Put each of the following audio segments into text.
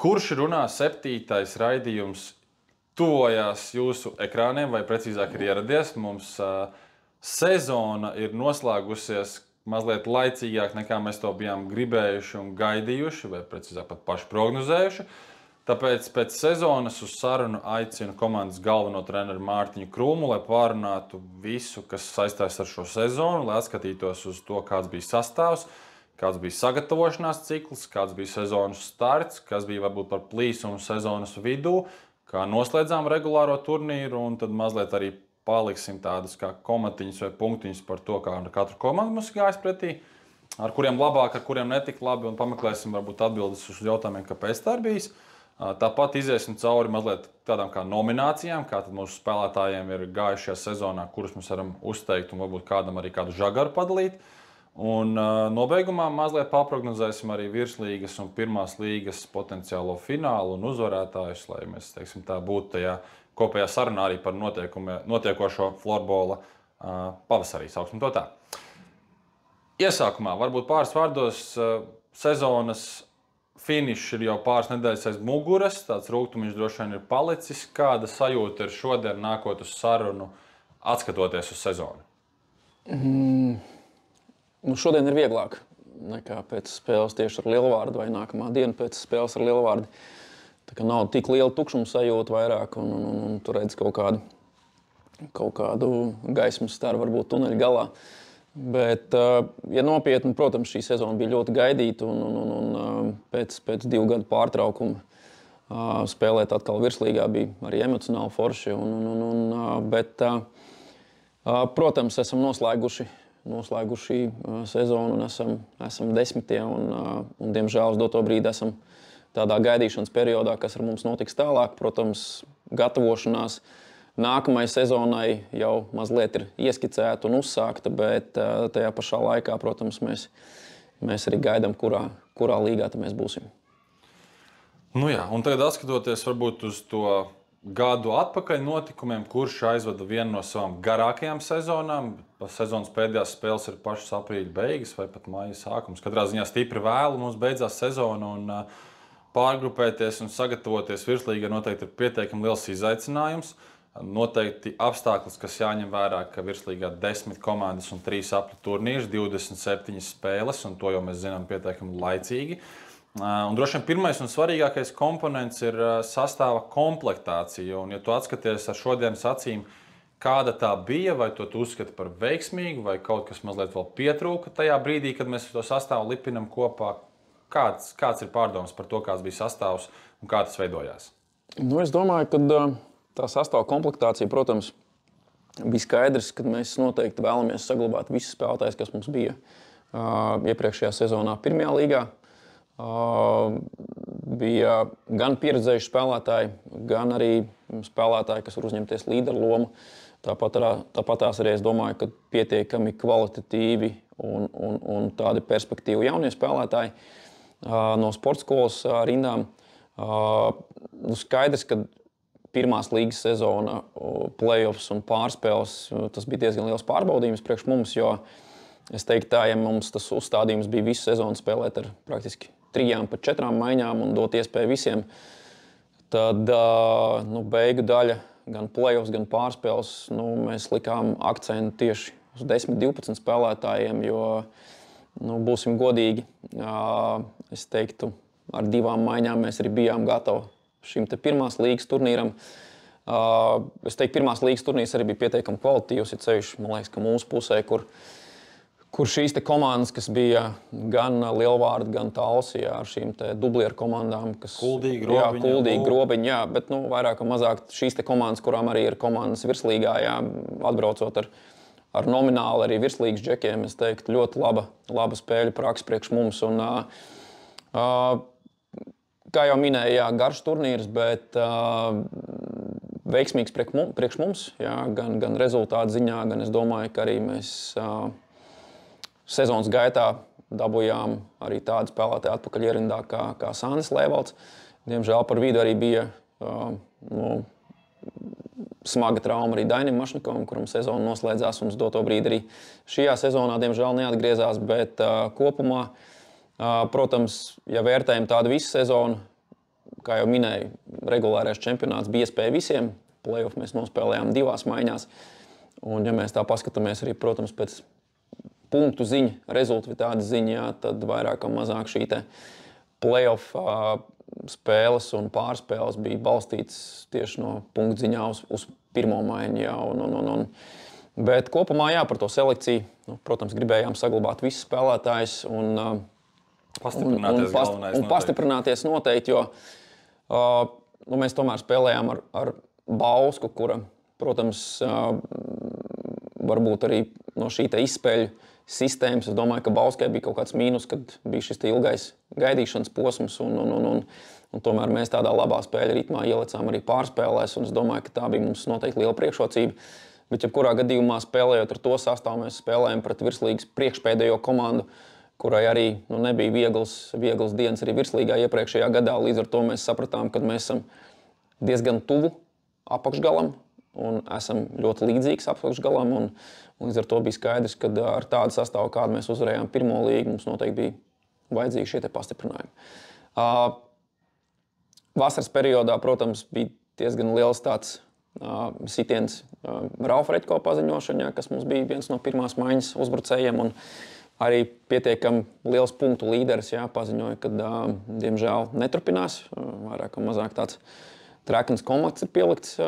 Kurš runā 7. raidījums tuvojās jūsu ekrāniem, vai precīzāk ir ieradies? Mums sezona ir noslēgusies mazliet laicīgāk, nekā mēs to bijām gribējuši un gaidījuši, vai precīzāk pat paši prognozējuši. Tāpēc pēc sezonas uz sarunu aicinu komandas galveno treneru Mārtiņu Krūmu, lai pārunātu visu, kas saistās ar šo sezonu, lai atskatītos uz to, kāds bija sastāvs, kāds bija sagatavošanās cikls, kāds bija sezonas starts, kas bija varbūt par plīsumu sezonas vidū, kā noslēdzām regulāro turnīru, un tad mazliet arī paliksim tādus kā komatiņus vai punktiņus par to, kā ar katru komandu mums gājas pretī, ar kuriem labāk, ar kuriem netik labi, un pameklēsim varbūt atbildes uz jautājumiem, kāpēc tā ir bijis. Tāpat iziesim cauri mazliet tādām kā nominācijām, kā tad mūsu spēlētājiem ir gājušajā sezonā, kurus mēs varam uzteikt un varbūt kādam arī kādu žagaru padalīt. Un nobeigumā mazliet paprognozēsim arī virslīgas un pirmās līgas potenciālo finālu un uzvarētājus, lai mēs, teiksim, tā būtu tajā kopējā sarunā arī par notiekošo florbola pavasarī, sauksim to tā. Iesākumā varbūt pāris vārdos sezonas finišs ir jau pāris nedēļas aiz muguras, tāds rūgtumiņš droši vien ir palicis. Kāda sajūta ir šodien nākot uz sarunu, atskatoties uz sezonu? Šodien ir vieglāk nekā pēc spēles tieši ar Lielvārdu vai nākamā diena pēc spēles ar Lielvārdu. Tā kā nav tik liela tukšuma sajūta vairāk un tu redzi kaut kādu gaismas staru varbūt tuneļa galā. Bet, ja nopietni, protams, šī sezona bija ļoti gaidīta un pēc 2 gadu pārtraukuma spēlēt atkal virslīgā bija arī emocionāli forši. Bet, protams, esam noslēguši sezonu un esam 10. un diemžēl uz doto brīdi esam tādā gaidīšanas periodā, kas ar mums notiks tālāk. Protams, gatavošanās nākamajai sezonai jau mazliet ir ieskicēta un uzsākta, bet tajā pašā laikā, protams, mēs arī gaidām, kurā līgā mēs būsim. Nu jā, un tagad atskatoties varbūt uz to gadu atpakaļ notikumiem, kurš aizvada vienu no savām garākajām sezonām. Sezonas pēdējās spēles ir pašas aprīļa beigas vai pat maija sākums. Katrā ziņā stipri vēlu mums beidzās sezona un pārgrupēties un sagatavoties virslīgai noteikti ir pietiekami liels izaicinājums. Noteikti apstākļus, kas jāņem vērā, ka virslīgā 10 komandas un 3 apļu turnīrs, 27 spēles, un to jau mēs zinām pietiekami laicīgi. Un droši vien pirmais un svarīgākais komponents ir sastāva komplektācija. Un, ja tu atskaties ar šodienas acīm, kāda tā bija, vai to tu uzskati par veiksmīgu, vai kaut kas mazliet vēl pietrūka tajā brīdī, kad mēs to sastāvu lipinam kopā, kāds ir pārdoms par to, kāds bija sastāvs un kā tas veidojās? Es domāju, ka tā sastāva komplektācija, protams, bija skaidrs, ka mēs noteikti vēlamies saglabāt visus spēlētājus, kas mums bija iepriekšējā sezonā pirmajā līgā. Bija gan pieredzējuši spēlētāji, gan arī spēlētāji, kas var uzņemties līderu lomu. Tāpatās arī es domāju, ka pietiekami kvalitatīvi un tādi perspektīvi jaunie spēlētāji no sporta skolas rindām. Skaidrs, ka pirmās līgas sezona, play-offs un pārspēles, tas bija diezgan liels pārbaudījums priekš mums, jo es teiktu tā, ja mums tas uzstādījums bija visu sezonu spēlēt ar praktiski 3 pat 4 maiņām un dot iespēju visiem, tad beigu daļa, gan play-offs, gan pārspēles, mēs likām akcentu tieši uz 10-12 spēlētājiem, jo, būsim godīgi, es teiktu, ar 2 maiņām mēs arī bijām gatavi šim te pirmās līgas turnīram. Es teiktu, pirmās līgas turnīrs arī bija pietiekami kvalitīvs, ir ceļš, man liekas, ka mūsu pusē, kur šīs te komandas, kas bija gan Lielvārda, gan Talsi, ar šīm te dublieru komandām, kas Kuldīgi, Grobiņi, bet vairāk un mazāk šīs te komandas, kurām arī ir komandas virslīgā, atbraucot ar nomināli arī virslīgas džekiem, es teiktu, ļoti laba spēļu praksa priekš mums. Un, kā jau minēju, garš turnīrs, bet veiksmīgs priekš mums, gan rezultātu ziņā, gan es domāju, ka arī mēs sezonas gaitā dabūjām arī tādu spēlētāju atpakaļ ierindā kā Sandis Lēvalds. Diemžēl par vidu arī bija smaga trauma arī Dainim Mašnikovam, kuram sezona noslēdzās un uz doto brīdi arī šajā sezonā diemžēl neatgriezās, bet kopumā, protams, ja vērtējam tādu visu sezonu, kā jau minēju, regulārais čempionāts bija iespēja visiem. Playoff mēs nospēlējām 2 maiņās. Un, ja mēs tā paskatāmies arī, protams, pēc punktu ziņa, rezultātu ziņā, tad vairāk vai mazāk šī playoff spēles un pārspēles bija balstītas tieši no punktu ziņā uz pirmo maiņu. Jā, bet kopumā jā, par to selekciju, protams, gribējām saglabāt visus spēlētājus un pastiprināties noteikti, jo mēs tomēr spēlējām ar Bausku, kura, protams, varbūt arī no šī izspēļu sistēmas. Es domāju, ka Bauskai bija kaut kāds mīnus, kad bija šis ilgais gaidīšanas posms, un tomēr mēs tādā labā spēļu ritmā ielicām arī pārspēlēs, un es domāju, ka tā bija mums noteikti liela priekšrocība. Bet, jebkurā gadījumā spēlējot ar to sastāvu, mēs spēlējam pret virslīgas priekšpēdējo komandu, kurai arī nebija viegls dienas arī virslīgā iepriekšējā gadā. Līdz ar to mēs sapratām, ka mēs esam diezgan tuvu apakšgalam un esam ļoti līdzīgs apakšgalam. Un līdz ar to bija skaidrs, ka ar tādu sastāvu, kādu mēs uzvarējām pirmo līgu, mums noteikti bija vajadzīgi šie pastiprinājumi. Vasaras periodā, protams, bija diezgan liels tāds sitiens Ralfa Reķko paziņošanā, kas mums bija viens no pirmās maiņas uzbrucējiem. Un arī pietiekami liels punktu līderis paziņoja, ka diemžēl neturpinās. Vairāk vai mazāk tāds trekns komats ir pielikts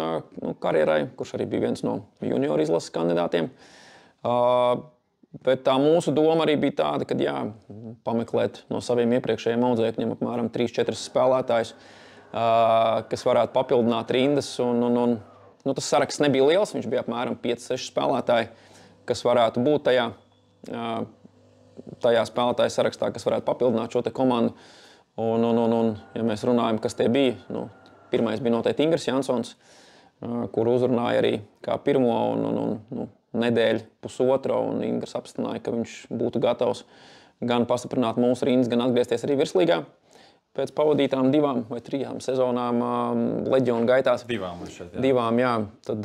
karjerai, kurš arī bija viens no junioru izlases kandidātiem. Bet tā mūsu doma arī bija tāda, ka pameklēt no saviem iepriekšējiem audzēkņiem apmēram 3-4 spēlētājus, kas varētu papildināt rindas. Tas saraksts nebija liels, viņš bija apmēram 5-6 spēlētāji, kas varētu būt tajā spēlētāju sarakstā, kas varētu papildināt šo komandu. Ja mēs runājam, kas tie bija, pirmais bija noteikti Ingers Jansons, kuru uzrunāja arī kā pirmo nedēļu, pusotru, un Ingers apstiprināja, ka viņš būtu gatavs gan pastiprināt mūsu rindas, gan atgriezties arī virslīgā. Pēc pavadītām 2 vai 3 sezonām leģionu gaitās. 2, jā. Tad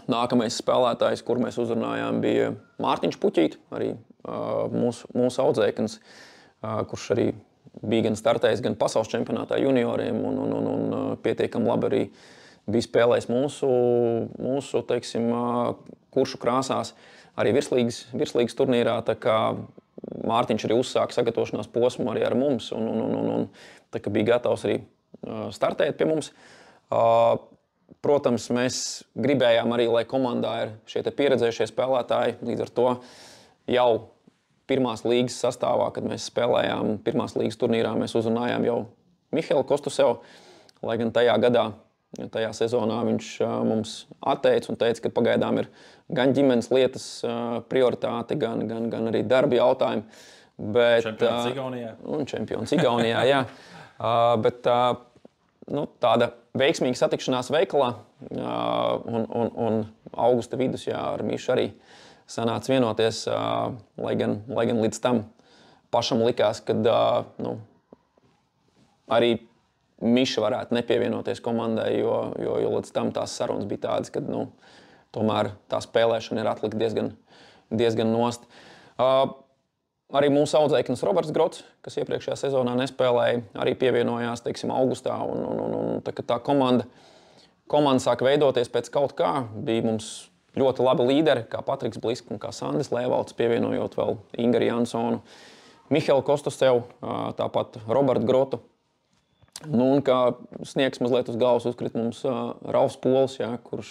nākamais spēlētājs, kur mēs uzrunājām, bija Mārtiņš Puķīt, arī mūsu audzēknis, kurš arī bija gan startējis, gan pasaules čempionātā junioriem un pietiekami labi arī bija spēlējis mūsu teiksim, kuršu krāsās arī virslīgas turnīrā. Tā kā Mārtiņš arī uzsāka sagatavošanās posmu arī ar mums un tā kā bija gatavs arī startēt pie mums. Protams, mēs gribējām arī, lai komandā ir šie pieredzējušie spēlētāji. Līdz ar to jau pirmās līgas sastāvā, kad mēs spēlējām pirmās līgas turnīrā, mēs uzrunājām jau Mihelu Kostusevu, lai gan tajā sezonā viņš mums atteica un teica, ka pagaidām ir gan ģimenes lietas prioritāte, gan arī darba jautājumi. Čempions Igaunijā. Čempions Igaunijā, jā. Bet tāda veiksmīga satikšanās veikalā un augusta vidus ar Mišu arī sanāca vienoties, lai gan līdz tam pašam likās, ka arī Miša varētu nepievienoties komandai, jo līdz tam tās sarunas bija tādas, ka tomēr tā spēlēšana ir atlikta diezgan nost. Arī mūsu audzēknis Roberts Grots, kas iepriekšējā sezonā nespēlēja, arī pievienojās, teiksim, augustā. Tā komanda sāka veidoties pēc kaut kā. Bija mums ļoti labi līderi, kā Patriks Blisks un kā Sandis Lēvalds, pievienojot vēl Ingaru Jansonu, Mihelu Kostusevu, tāpat Robertu Grotu. Un kā sniegs mazliet uz galvas uzkrita mums Ralfs Pols, kurš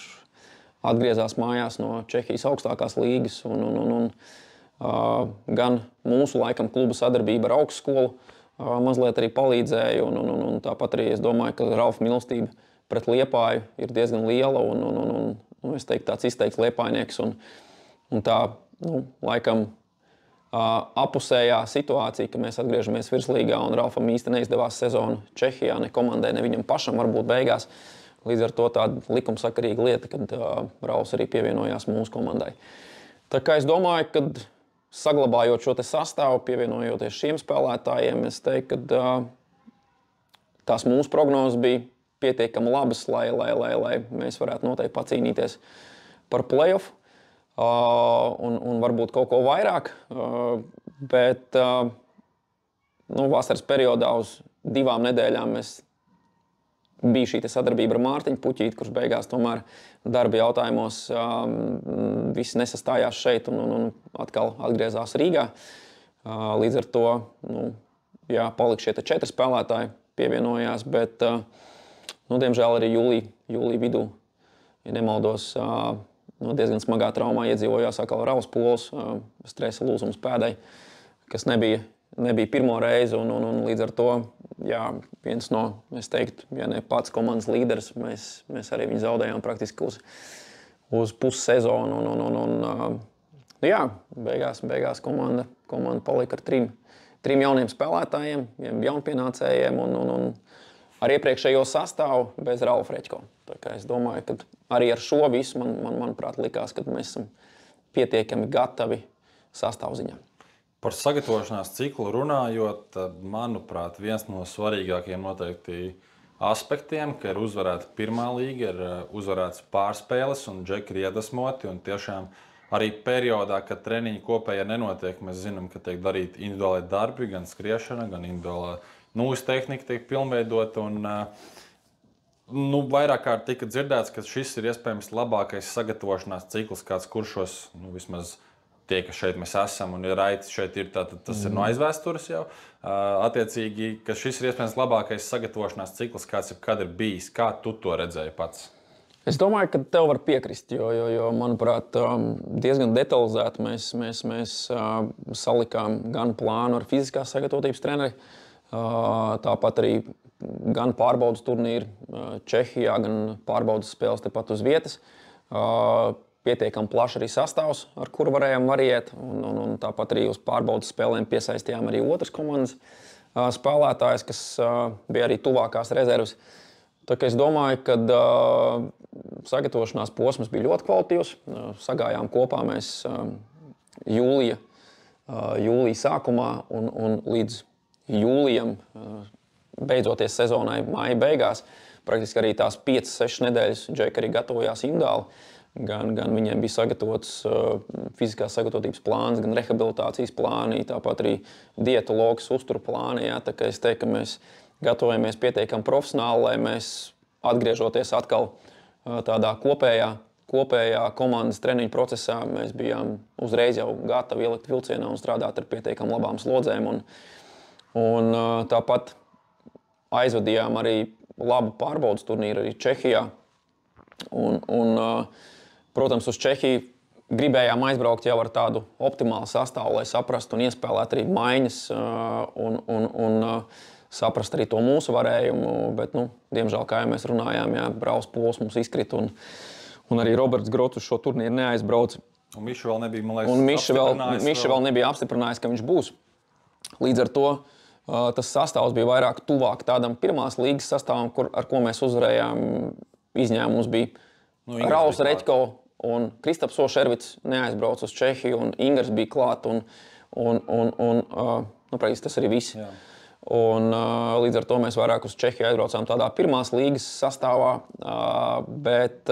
atgriezās mājās no Čehijas augstākās līgas. Gan mūsu laikam kluba sadarbība ar augstskolu mazliet arī palīdzēja. Tāpat arī es domāju, ka Ralfa mīlestība pret Liepāju ir diezgan liela. Es teiktu, tāds izteikts liepājnieks. Un tā, laikam, apusējā situācija, ka mēs atgriežamies virslīgā un Ralfam īsti neizdevās sezonu Čehijā, ne komandai, ne viņam pašam varbūt beigās. Līdz ar to tāda likumsakarīga lieta, kad Ralfs arī pievienojās mūsu komandai. Tā kā es domāju, ka saglabājot šo sastāvu, pievienojoties šiem spēlētājiem, es teiktu, ka tās mūsu prognozes bija pietiekami labas, lai mēs varētu noteikti pacīnīties par playoff un varbūt kaut ko vairāk. Bet vasaras periodā uz 2 nedēļām bija šī sadarbība ar Mārtiņu Puķīti, kurš beigās tomēr darba jautājumos viss nesastājās šeit un atkal atgriezās Rīgā. Līdz ar to palika šie 4 spēlētāji, pievienojās, bet diemžēl arī jūlija vidū, ja nemaldos, diezgan smagā traumā iedzīvojās atkal Rauls Pols, stresa lūzums pēdai, kas nebija pirmo reizi, un līdz ar to viens no, es teiktu, ja ne pats komandas līderis, mēs arī viņu zaudējām praktiski uz pussezonu, un beigās komanda palika ar 3 jauniem spēlētājiem, jaunpienācējiem un ar iepriekšējo sastāvu bez Raula Freķko. Tā kā es domāju, ka arī ar šo visu manuprāt likās, ka mēs esam pietiekami gatavi sastāvziņā. Par sagatavošanās ciklu runājot, manuprāt, viens no svarīgākajiem noteikti aspektiem, ka ir uzvarēta pirmā līga, ir uzvarētas pārspēles un džeki ir iedvesmoti. Un tiešām arī periodā, kad treniņi kopējā nenotiek, mēs zinām, ka tiek darīti individuāli darbi, gan skriešana, gan individuālā nulles tehnika tiek pilnveidota. Vairāk kārt tika dzirdēts, ka šis ir iespējams labākais sagatavošanās cikls, kāds kuršos vismaz tie, ka šeit mēs esam un ir Raitis šeit ir, tātad tas ir no aizvēstures jau. Attiecīgi, ka šis ir iespējams labākais sagatavošanās cikls, kāds jebkad ir bijis. Kā tu to redzēji pats? Es domāju, ka tev var piekrist, jo manuprāt, diezgan detalizēti mēs salikām gan plānu ar fiziskās sagatavotības treneri, tāpat arī gan pārbaudas turnīri Čehijā, gan pārbaudas spēles tepat uz vietas. Pietiekami plaši arī sastāvs, ar kuru varējām variēt, un tāpat arī uz pārbaudas spēlēm piesaistījām arī otras komandas spēlētājus, kas bija arī tuvākās rezerves. Tā kā es domāju, ka sagatavošanās posms bija ļoti kvalitīvs. Sagājām kopā mēs jūlija sākumā un līdz jūlijam, beidzoties sezonai māja beigās, praktiski arī tās 5-6 nedēļas džeki arī gatavojās individuāli. Gan viņiem bija sagatavots fiziskās sagatavotības plāns, gan rehabilitācijas plāni, tāpat arī dietologs, uzturu plāni. Tā kā es teiktu, ka mēs gatavojamies pietiekami profesionāli, lai mēs atgriežoties atkal tādā kopējā komandas treniņu procesā, mēs bijām uzreiz jau gatavi ielikt vilcienā un strādāt ar pietiekami labām slodzēm. Un tāpat aizvadījām arī labu pārbaudas turnīru arī Čehijā. Protams, uz Čehiju gribējām aizbraukt jau ar tādu optimālu sastāvu, lai saprastu un iespēlētu arī maiņas un saprast arī to mūsu varējumu. Bet, diemžēl, kā jau mēs runājām, Rauls Pols mums izkrita un arī Roberts Grots uz šo turnīru neaizbrauca. Un Miša vēl nebija, man liekas, Miša vēl nebija apstiprinājis, ka viņš būs. Līdz ar to tas sastāvs bija vairāk tuvāk tādam pirmās līgas sastāvam, ar ko mēs uzvarējām. Izņēmums bija Rauls Reķko un Kristaps Ošervits neaizbrauca uz Čehiju, un Ingers bija klāt, tas arī viss. Jā. Un līdz ar to mēs vairāk uz Čehiju aizbraucām tādā pirmās līgas sastāvā, bet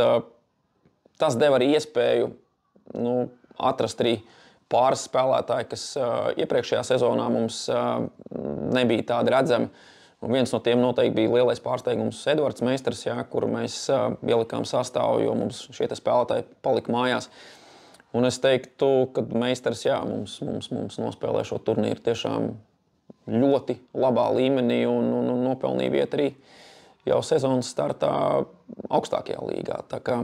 tas deva arī iespēju atrast arī pāris spēlētāji, kas iepriekšējā sezonā mums nebija tādi redzami. Viens no tiem noteikti bija lielais pārsteigums Edvards Meistars, kuru mēs ielikām sastāvu, jo mums šie spēlētāji palika mājās. Un es teiktu, ka Meistars mums nospēlē šo turnīru tiešām ļoti labā līmenī un nopelnīja vietu arī jau sezonas startā augstākajā līgā. Tā kā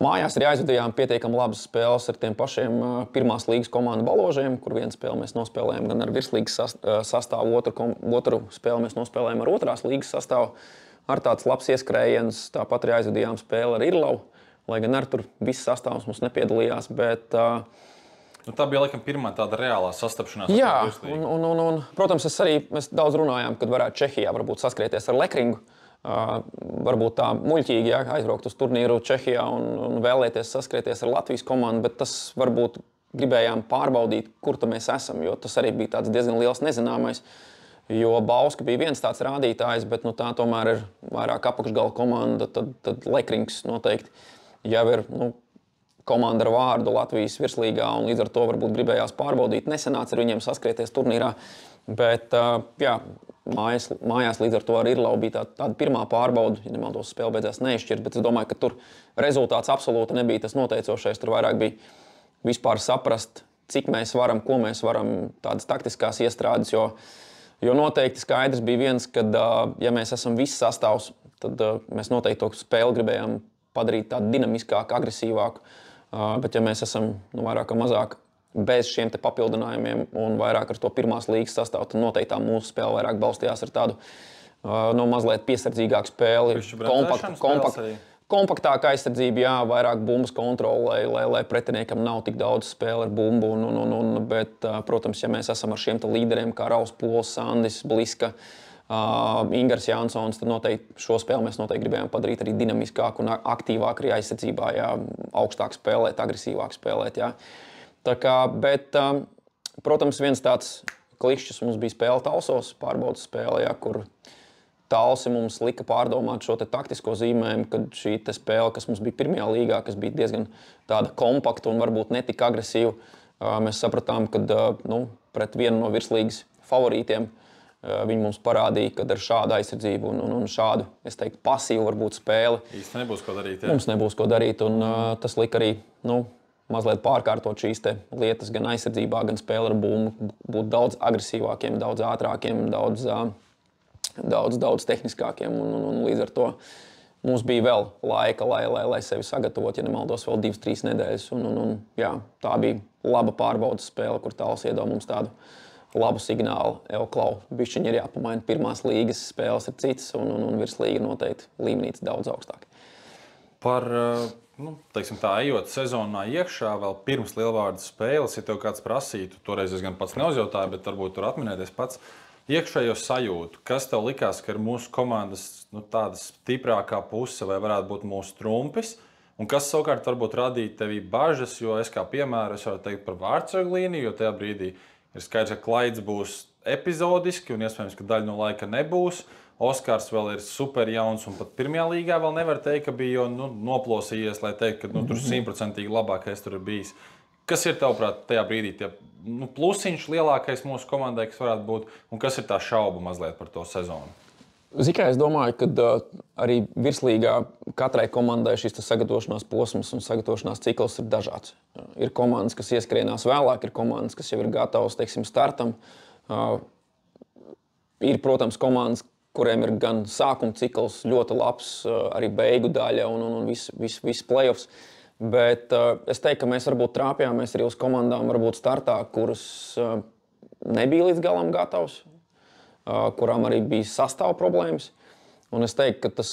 mājās arī aizvadījām pietiekami labas spēles ar tiem pašiem pirmās līgas komandu Baložiem, kur vienu spēli mēs nospēlējām gan ar virslīgas sastāvu, otru spēli mēs nospēlējām ar otrās līgas sastāvu. Ar tāds labs ieskrējiens, tāpat arī aizvadījām spēli ar Irlavu, lai gan ar tur viss sastāvs mums nepiedalījās, bet tā bija laikam pirmā tāda reālā sastapšanās. Jā, un protams, mēs daudz runājām, kad varētu Čehijā varbūt saskrieties ar Lekringu. Varbūt tā muļķīgi aizbraukt uz turnīru Čehijā un vēlēties saskrieties ar Latvijas komandu, bet tas varbūt gribējām pārbaudīt, kur mēs esam, jo tas arī bija tāds diezgan liels nezināmais. Jo Bauska bija viens tāds rādītājs, bet tā tomēr ir vairāk apakšgala komanda, tad Lekrings noteikti jau ir komanda ar vārdu Latvijas virslīgā, un līdz ar to varbūt gribējās pārbaudīt. Nesanāca ar viņiem saskrieties turnīrā, Bet, jā, mājās līdz ar to ar Irlau bija tāda pirmā pārbauda, ja nemaldos, spēle beidzās neizšķirt, bet es domāju, ka tur rezultāts absolūti nebija tas noteicošais. Tur vairāk bija vispār saprast, cik mēs varam, ko mēs varam, tādas taktiskās iestrādes, jo noteikti skaidrs bija viens, ka, ja mēs esam viss sastāvs, tad mēs noteikti to spēli gribējām padarīt tādu dinamiskāku, agresīvāku, bet ja mēs esam vairāk vai mazāk bez šiem te papildinājumiem un vairāk ar to pirmās līgas sastāvu, tad noteikti tā mūsu spēle vairāk balstījās ar tādu mazliet piesardzīgāku spēli, kompaktāka aizsardzība, jā, vairāk bumbas kontrole, lai pretiniekam nav tik daudz spēle ar bumbu. Bet, protams, ja mēs esam ar šiem te līderiem kā Rauls Pols, Sandis, Bliska, Ingars Jansons, tad noteikti šo spēli mēs noteikti gribējām padarīt arī dinamiskāku un aktīvāku arī aizsardzībā, jā, augstāk spēlēt, agresīvāk spēlēt, jā. Tā kā, bet, protams, viens tāds klikšķis mums bija spēle Talsos, pārbaudas spēle, jā, kur Talsi mums lika pārdomāt šo te taktisko zīmējumu, kad šī te spēle, kas mums bija pirmajā līgā, kas bija diezgan tāda kompakta un varbūt netika agresīva, mēs sapratām, ka pret vienu no virslīgas favorītiem viņi mums parādīja, ka ar šādu aizsardzību un šādu, es teiktu, pasīvu varbūt spēli. Īsti nebūs ko darīt, jā. Mums nebūs ko darīt, un tas lika arī, mazliet pārkārtot šīs te lietas gan aizsardzībā, gan spēle ar bumbu, būt daudz agresīvākiem, daudz ātrākiem, daudz tehniskākiem, un līdz ar to mums bija vēl laika, lai sevi sagatavot, ja nemaldos vēl 2-3 nedēļas, un jā, tā bija laba pārbaudas spēle, kur Tals iedod mums tādu labu signālu, Klau, bišķiņi ir jāpamaina pirmās līgas spēles ir cits, un virslīga noteikti līmenīts daudz augstāk. Par, teiksim tā, ejot sezonā iekšā, vēl pirms lielvārdu spēles, ja tev kāds prasītu, toreiz es gan pats neuzjautāju, bet varbūt tur atminēties pats, iekšējo sajūtu, kas tev likās, ka ir mūsu komandas tāda stiprākā puse vai varētu būt mūsu trumpis, un kas savukārt varbūt radīja tevī bažas, jo es kā piemēru, es varu teikt par vārdsargu līniju, jo tajā brīdī ir skaidrs, ka Klaids būs epizodiski un iespējams, ka daļa no laika nebūs. Oskars vēl ir super jauns un pat pirmajā līgā vēl nevar teikt, ka bija noplosījies, lai teikt, ka tur 100% labākais tur ir bijis. Kas ir tavuprāt tajā brīdī tie plusiņš lielākais mūsu komandai, kas varētu būt, un kas ir tā šauba mazliet par to sezonu? Zikai, es domāju, ka arī virslīgā katrai komandai šis sagatavošanās posms un sagatavošanās cikls ir dažāds. Ir komandas, kas ieskrienās vēlāk, ir komandas, kas jau ir gatavas, teiksim, startam. Ir, protams, komandas, kuriem ir gan sākuma cikls ļoti labs, arī beigu daļa un viss playoffs. Bet es teiktu, ka mēs varbūt trāpījāmies arī uz komandām, varbūt startā, kuras nebija līdz galam gatavas, kurām arī bija sastāva problēmas. Un es teiktu, ka tas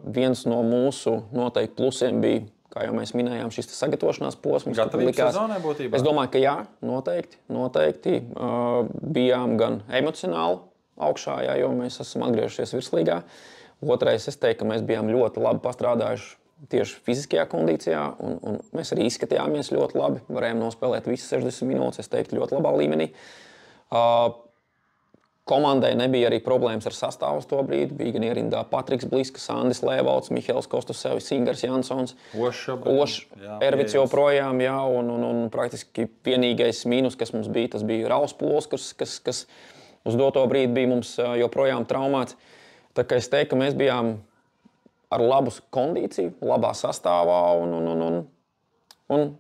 viens no mūsu noteikti plusiem bija, kā jau mēs minējām, šis sagatavošanās posms. Gatavības sezonai būtībā? Es domāju, ka jā, noteikti. Bijām gan emocionāli augšā, jā, jo mēs esam atgriežušies virslīgā. Otrais, es teiktu, ka mēs bijām ļoti labi pastrādājuši tieši fiziskajā kondīcijā, un mēs arī izskatījāmies ļoti labi. Varējām nospēlēt visas 60 minūtes, es teiktu, ļoti labā līmenī. Komandai nebija arī problēmas ar sastāvu to brīdi. Bija gan ierindā Patriks Blisks, Sandis Lēvalds, Mihēls Kostusevs, Ingars Jansons, Ervits joprojām, jā, un praktiski vienīgais mīnus, kas mums bija, tas bija Rauls Pols, kas uz doto brīdi bija mums joprojām traumāts. Tā kā es teiktu, ka mēs bijām ar labu kondīciju, labā sastāvā un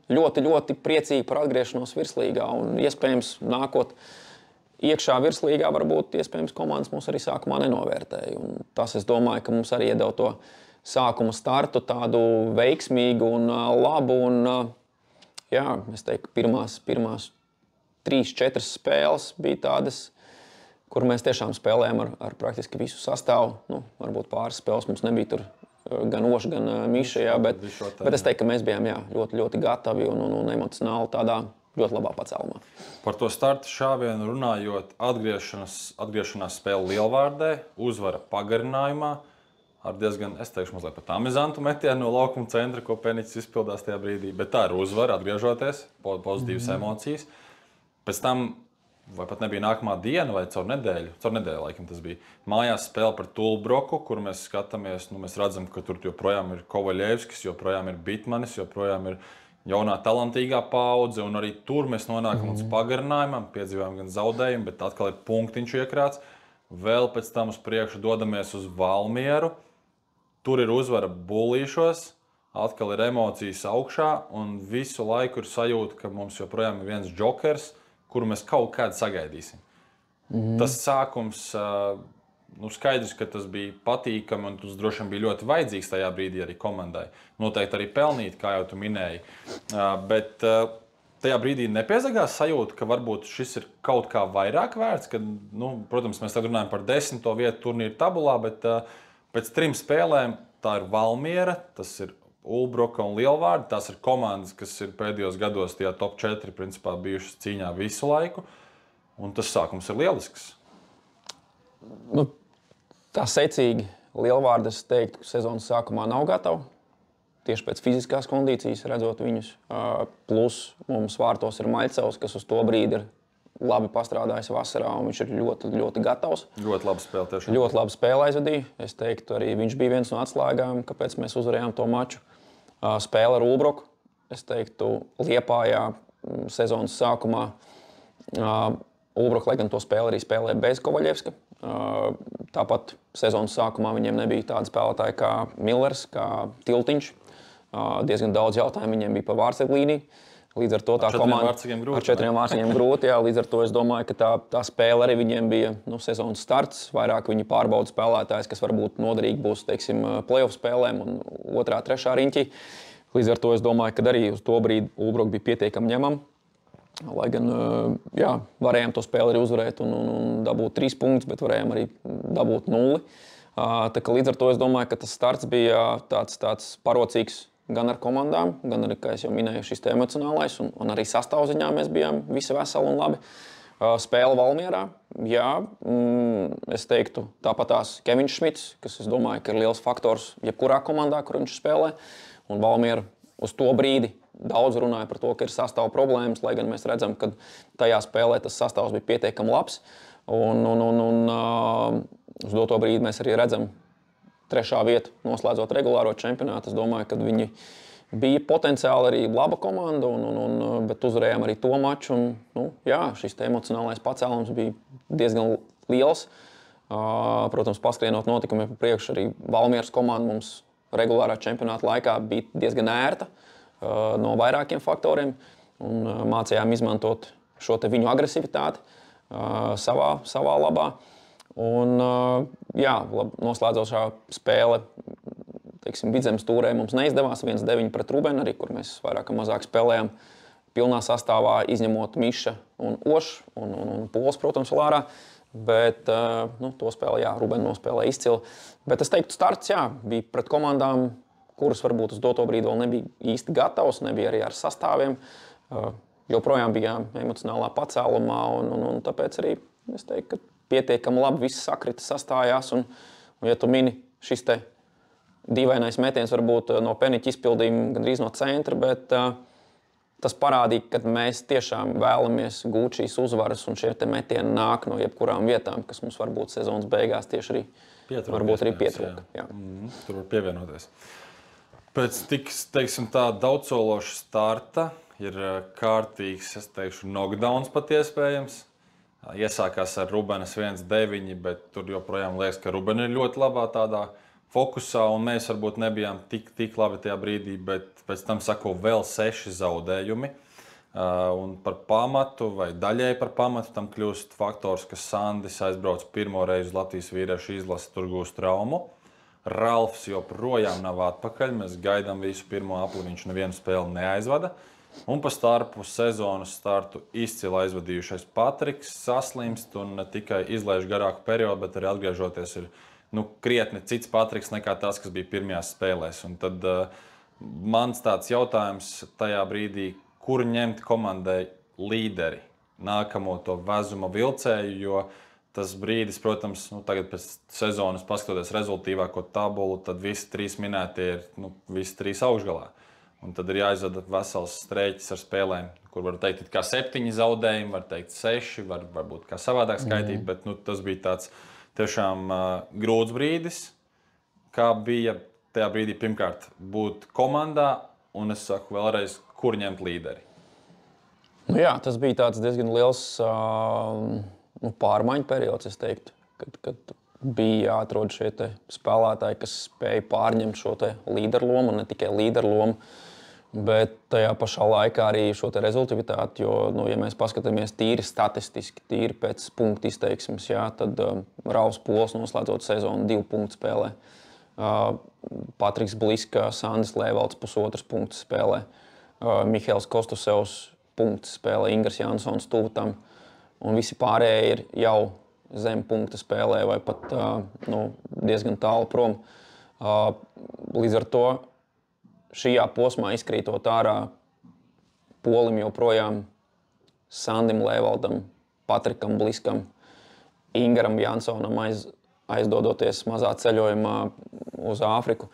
ļoti, ļoti priecīgi par atgriešanos virslīgā. Un iespējams nākot iekšā virslīgā, varbūt iespējams komandas mūs arī sākumā nenovērtēja. Un tas, es domāju, ka mums arī iedeva to sākuma startu tādu veiksmīgu un labu. Un, jā, es teiktu, pirmās 3-4 spēles bija tādas, kur mēs tiešām spēlējām ar praktiski visu sastāvu. Varbūt pāris spēles mums nebija tur gan Oša, gan Miša, jā, bet es teiktu, ka mēs bijām ļoti, ļoti gatavi un emocionāli tādā ļoti labā pacēlumā. Par to starta šāvienu runājot, atgriešanās spēle Lielvārdē, uzvara pagarinājumā ar diezgan, es teikšu, mazliet pat amizantu metienu no laukuma centra, ko Peniķis izpildās tajā brīdī, bet tā ir uzvara, atgriežoties, pozitīvas emocijas. Pēc tam vai pat nebija nākamā diena, vai caur nedēļu laikam tas bija. Mājās spēle par Tulbroku, kur mēs skatāmies, mēs redzam, ka tur joprojām ir Kovaļevskis, joprojām ir Bitmanis, joprojām ir jaunā talantīgā paudze, un arī tur mēs nonākam līdz pagarinājumam, piedzīvojam gan zaudējumu, bet atkal ir punktiņš iekrāts. Vēl pēc tam uz priekšu dodamies uz Valmieru. Tur ir uzvara Bullīšos, atkal ir emocijas augšā, un visu laiku ir sajūta, ka mums joprojām ir viens džokers, kuru mēs kaut kādā sagaidīsim. Tas sākums, skaidrs, ka tas bija patīkami, un tas droši vien bija ļoti vajadzīgs tajā brīdī arī komandai. Noteikti arī pelnīt, kā jau tu minēji. Bet tajā brīdī nepiezagās sajūta, ka varbūt šis ir kaut kā vairāk vērts. Kad, protams, mēs tagad runājam par 10. vietu turnīra tabulā, bet pēc 3 spēlēm tā ir Valmiera, tas ir Ulbroka un Lielvārda. Tās ir komandas, kas ir pēdējos gados tajā top 4 principā bijušas cīņā visu laiku. Un tas sākums ir lielisks. Tā secīgi Lielvārda, es teiktu, sezonas sākumā nav gatava. Tieši pēc fiziskās kondīcijas, redzot viņus. Plus mums vārtos ir Maļcevs, kas uz to brīdi ir labi pastrādājis vasarā, un viņš ir ļoti, ļoti gatavs. Ļoti labi spēle tiešām. Ļoti labi spēle aizvadīja. Es teiktu, arī viņš bija viens no atslēgām, kāpēc mēs uzvarējām to maču. Spēle ar Ulbroku. Es teiktu, Liepājā sezonas sākumā Ulbroka, lai gan to spēli arī spēlēja bez Kovaļevska. Tāpat sezonas sākumā viņiem nebija tādi spēlētāji kā Millers, kā Tiltiņš. Diezgan daudz jautājumu viņiem bija par vārtsaglīniju. Līdz ar to tā komanda ar 4 vārtsaņiem grūti. Jā, līdz ar to es domāju, ka tā spēle arī viņiem bija sezonas starts. Vairāk viņi pārbauda spēlētājs, kas varbūt noderīgi būs, teiksim, playoff spēlēm un 2., 3. riņķī. Līdz ar to es domāju, ka arī uz to brīdi Ulbroka bija pietiekami ņemama. Lai gan varējām to spēli arī uzvarēt un dabūt 3 punktus, bet varējām arī dabūt 0. Tā kā līdz ar to es domāju, ka tas starts bija tāds parocīgs gan ar komandām, gan arī, kā es jau minēju, šis emocionālais un arī sastāvziņā mēs bijām visi veseli un labi. Spēle Valmierā, jā, es teiktu, tāpatās Keviņš Šmits, kas es domāju, ka ir liels faktors jebkurā komandā, kur viņš spēlē. Un Valmiera uz to brīdi daudz runāja par to, ka ir sastāva problēmas, lai gan mēs redzam, ka tajā spēlē tas sastāvs bija pietiekami labs. Un uz doto brīdi mēs arī redzam 3. vietu noslēdzot regulāro čempionātu. Es domāju, ka viņi bija potenciāli arī laba komanda, bet uzvarējām arī to maču. Šis emocionālais pacēlums bija diezgan liels. Protams, paskrienot notikumiem pa priekšu, arī Valmieras komanda mums regulārā čempionāta laikā bija diezgan ērta no vairākiem faktoriem. Un mācījām izmantot šo viņu agresivitāti savā labā. Un, noslēdzošā spēle, teiksim, Vidzemes tūrē mums neizdevās 1-9 pret Rubenu, arī kur mēs vairāk vai mazāk spēlējām pilnā sastāvā, izņemot Miša un Ošu un Pols, protams, vēl ārā. Bet to spēli, Rubena nospēlēja izcili. Bet es teiktu, starts, bija pret komandām, kuras varbūt uz doto brīdi vēl nebija īsti gatavs, nebija arī ar sastāviem. Joprojām bija emocionālā pacēlumā, un tāpēc arī es teiktu, ka pietiekami labi viss sakrita, sastājās. Un, ja tu mini šis te dīvainais metiens varbūt no Peniķa izpildījuma gandrīz no centra, bet tas parādīja, ka mēs tiešām vēlamies gūt šīs uzvaras, un šie metieni nāk no jebkurām vietām, kas mums varbūt sezonas beigās tieši arī pietrūka. Tur var pievienoties. Pēc tik, teiksim, tā daudzsološa starta ir kārtīgs, es teikšu, knockdowns pat iespējams. Iesākās ar Rubenes 1-9, bet tur joprojām liekas, ka Rubena ir ļoti labā tādā fokusā, un mēs varbūt nebijām tik labi tajā brīdī, bet pēc tam sako vēl 6 zaudējumi. Un par pamatu vai daļai par pamatu tam kļūst faktors, ka Sandis aizbrauc pirmo reizi uz Latvijas vīriešu izlasi, tur gūst traumu. Ralfs joprojām nav atpakaļ, mēs gaidām visu pirmo apli, viņš nevienu spēli neaizvada. Un pa starpu sezonas startu izcili aizvadījušais Patriks saslimst un ne tikai izlaiž garāku periodu, bet arī atgriežoties ir krietni cits Patriks nekā tas, kas bija pirmajās spēlēs. Un tad mans tāds jautājums tajā brīdī, kur ņemt komandai līderi, nākamo to vezuma vilcēju, jo tas brīdis, protams, tagad pēc sezonas paskatoties rezultīvāko tabulu, tad visi 3 minētie ir visi 3 augšgalā. Un tad ir jāizvada vesels strēķis ar spēlēm, kur var teikt, kā 7 zaudējumi, var teikt 6, varbūt kā savādāk skaitīt, bet tas bija tāds tiešām grūts brīdis, kā bija tajā brīdī pirmkārt būt komandā, un es saku vēlreiz, kur ņemt līderi? Nu jā, tas bija tāds diezgan liels pārmaiņu periods, es teiktu, kad bija jāatrod šie spēlētāji, kas spēja pārņemt šo līderu lomu, un ne tikai līderu lomu, bet tajā pašā laikā arī šo rezultātu, jo, ja mēs paskatāmies tīri statistiski, tīri pēc punktu izteiksmes, jā, tad Rauls Pols noslēdzot sezonu 2 punktu spēlē, Patriks Bliska, Sandis Lēvalds 1,5 punktu spēlē, Mihails Kostusevs punktu spēlē, Ingars Jansons tuvu, un visi pārējie ir jau zem punkta spēlē vai pat diezgan tālu prom. Līdz ar to šajā posmā izkrītot ārā Polim joprojām, Sandim Lēvaldam, Patrikam Bliskam, Ingaram Jansonam aizdodoties mazā ceļojumā uz Āfriku.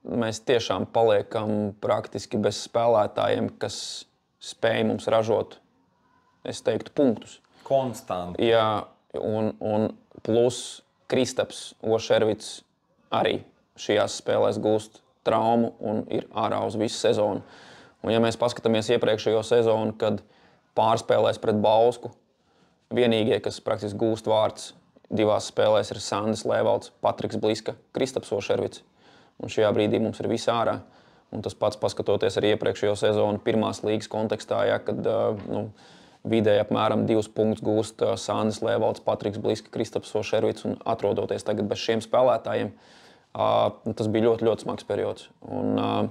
Mēs tiešām paliekam praktiski bez spēlētājiem, kas spēj mums ražot, es teiktu, punktus. Konstanti. Jā, un plus Kristaps Ošervits arī šajās spēlēs gūst traumu un ir ārā uz visu sezonu. Un ja mēs paskatāmies iepriekšējo sezonu, kad pārspēlēs pret Bausku, vienīgie, kas praktiski gūst vārds 2 spēlēs, ir Sandis Lēvalds, Patriks Bliska, Kristaps Ošervits. Un šajā brīdī mums ir visi ārā. Un tas pats paskatoties arī iepriekšējo sezonu pirmās līgas kontekstā, ja, kad vidēji apmēram 2 punktus gūst Sandis Lēvalds, Patriks Bliska, Kristaps Ošervits un atrodoties tagad bez šiem spēlētājiem, tas bija ļoti, ļoti smags periods. Un,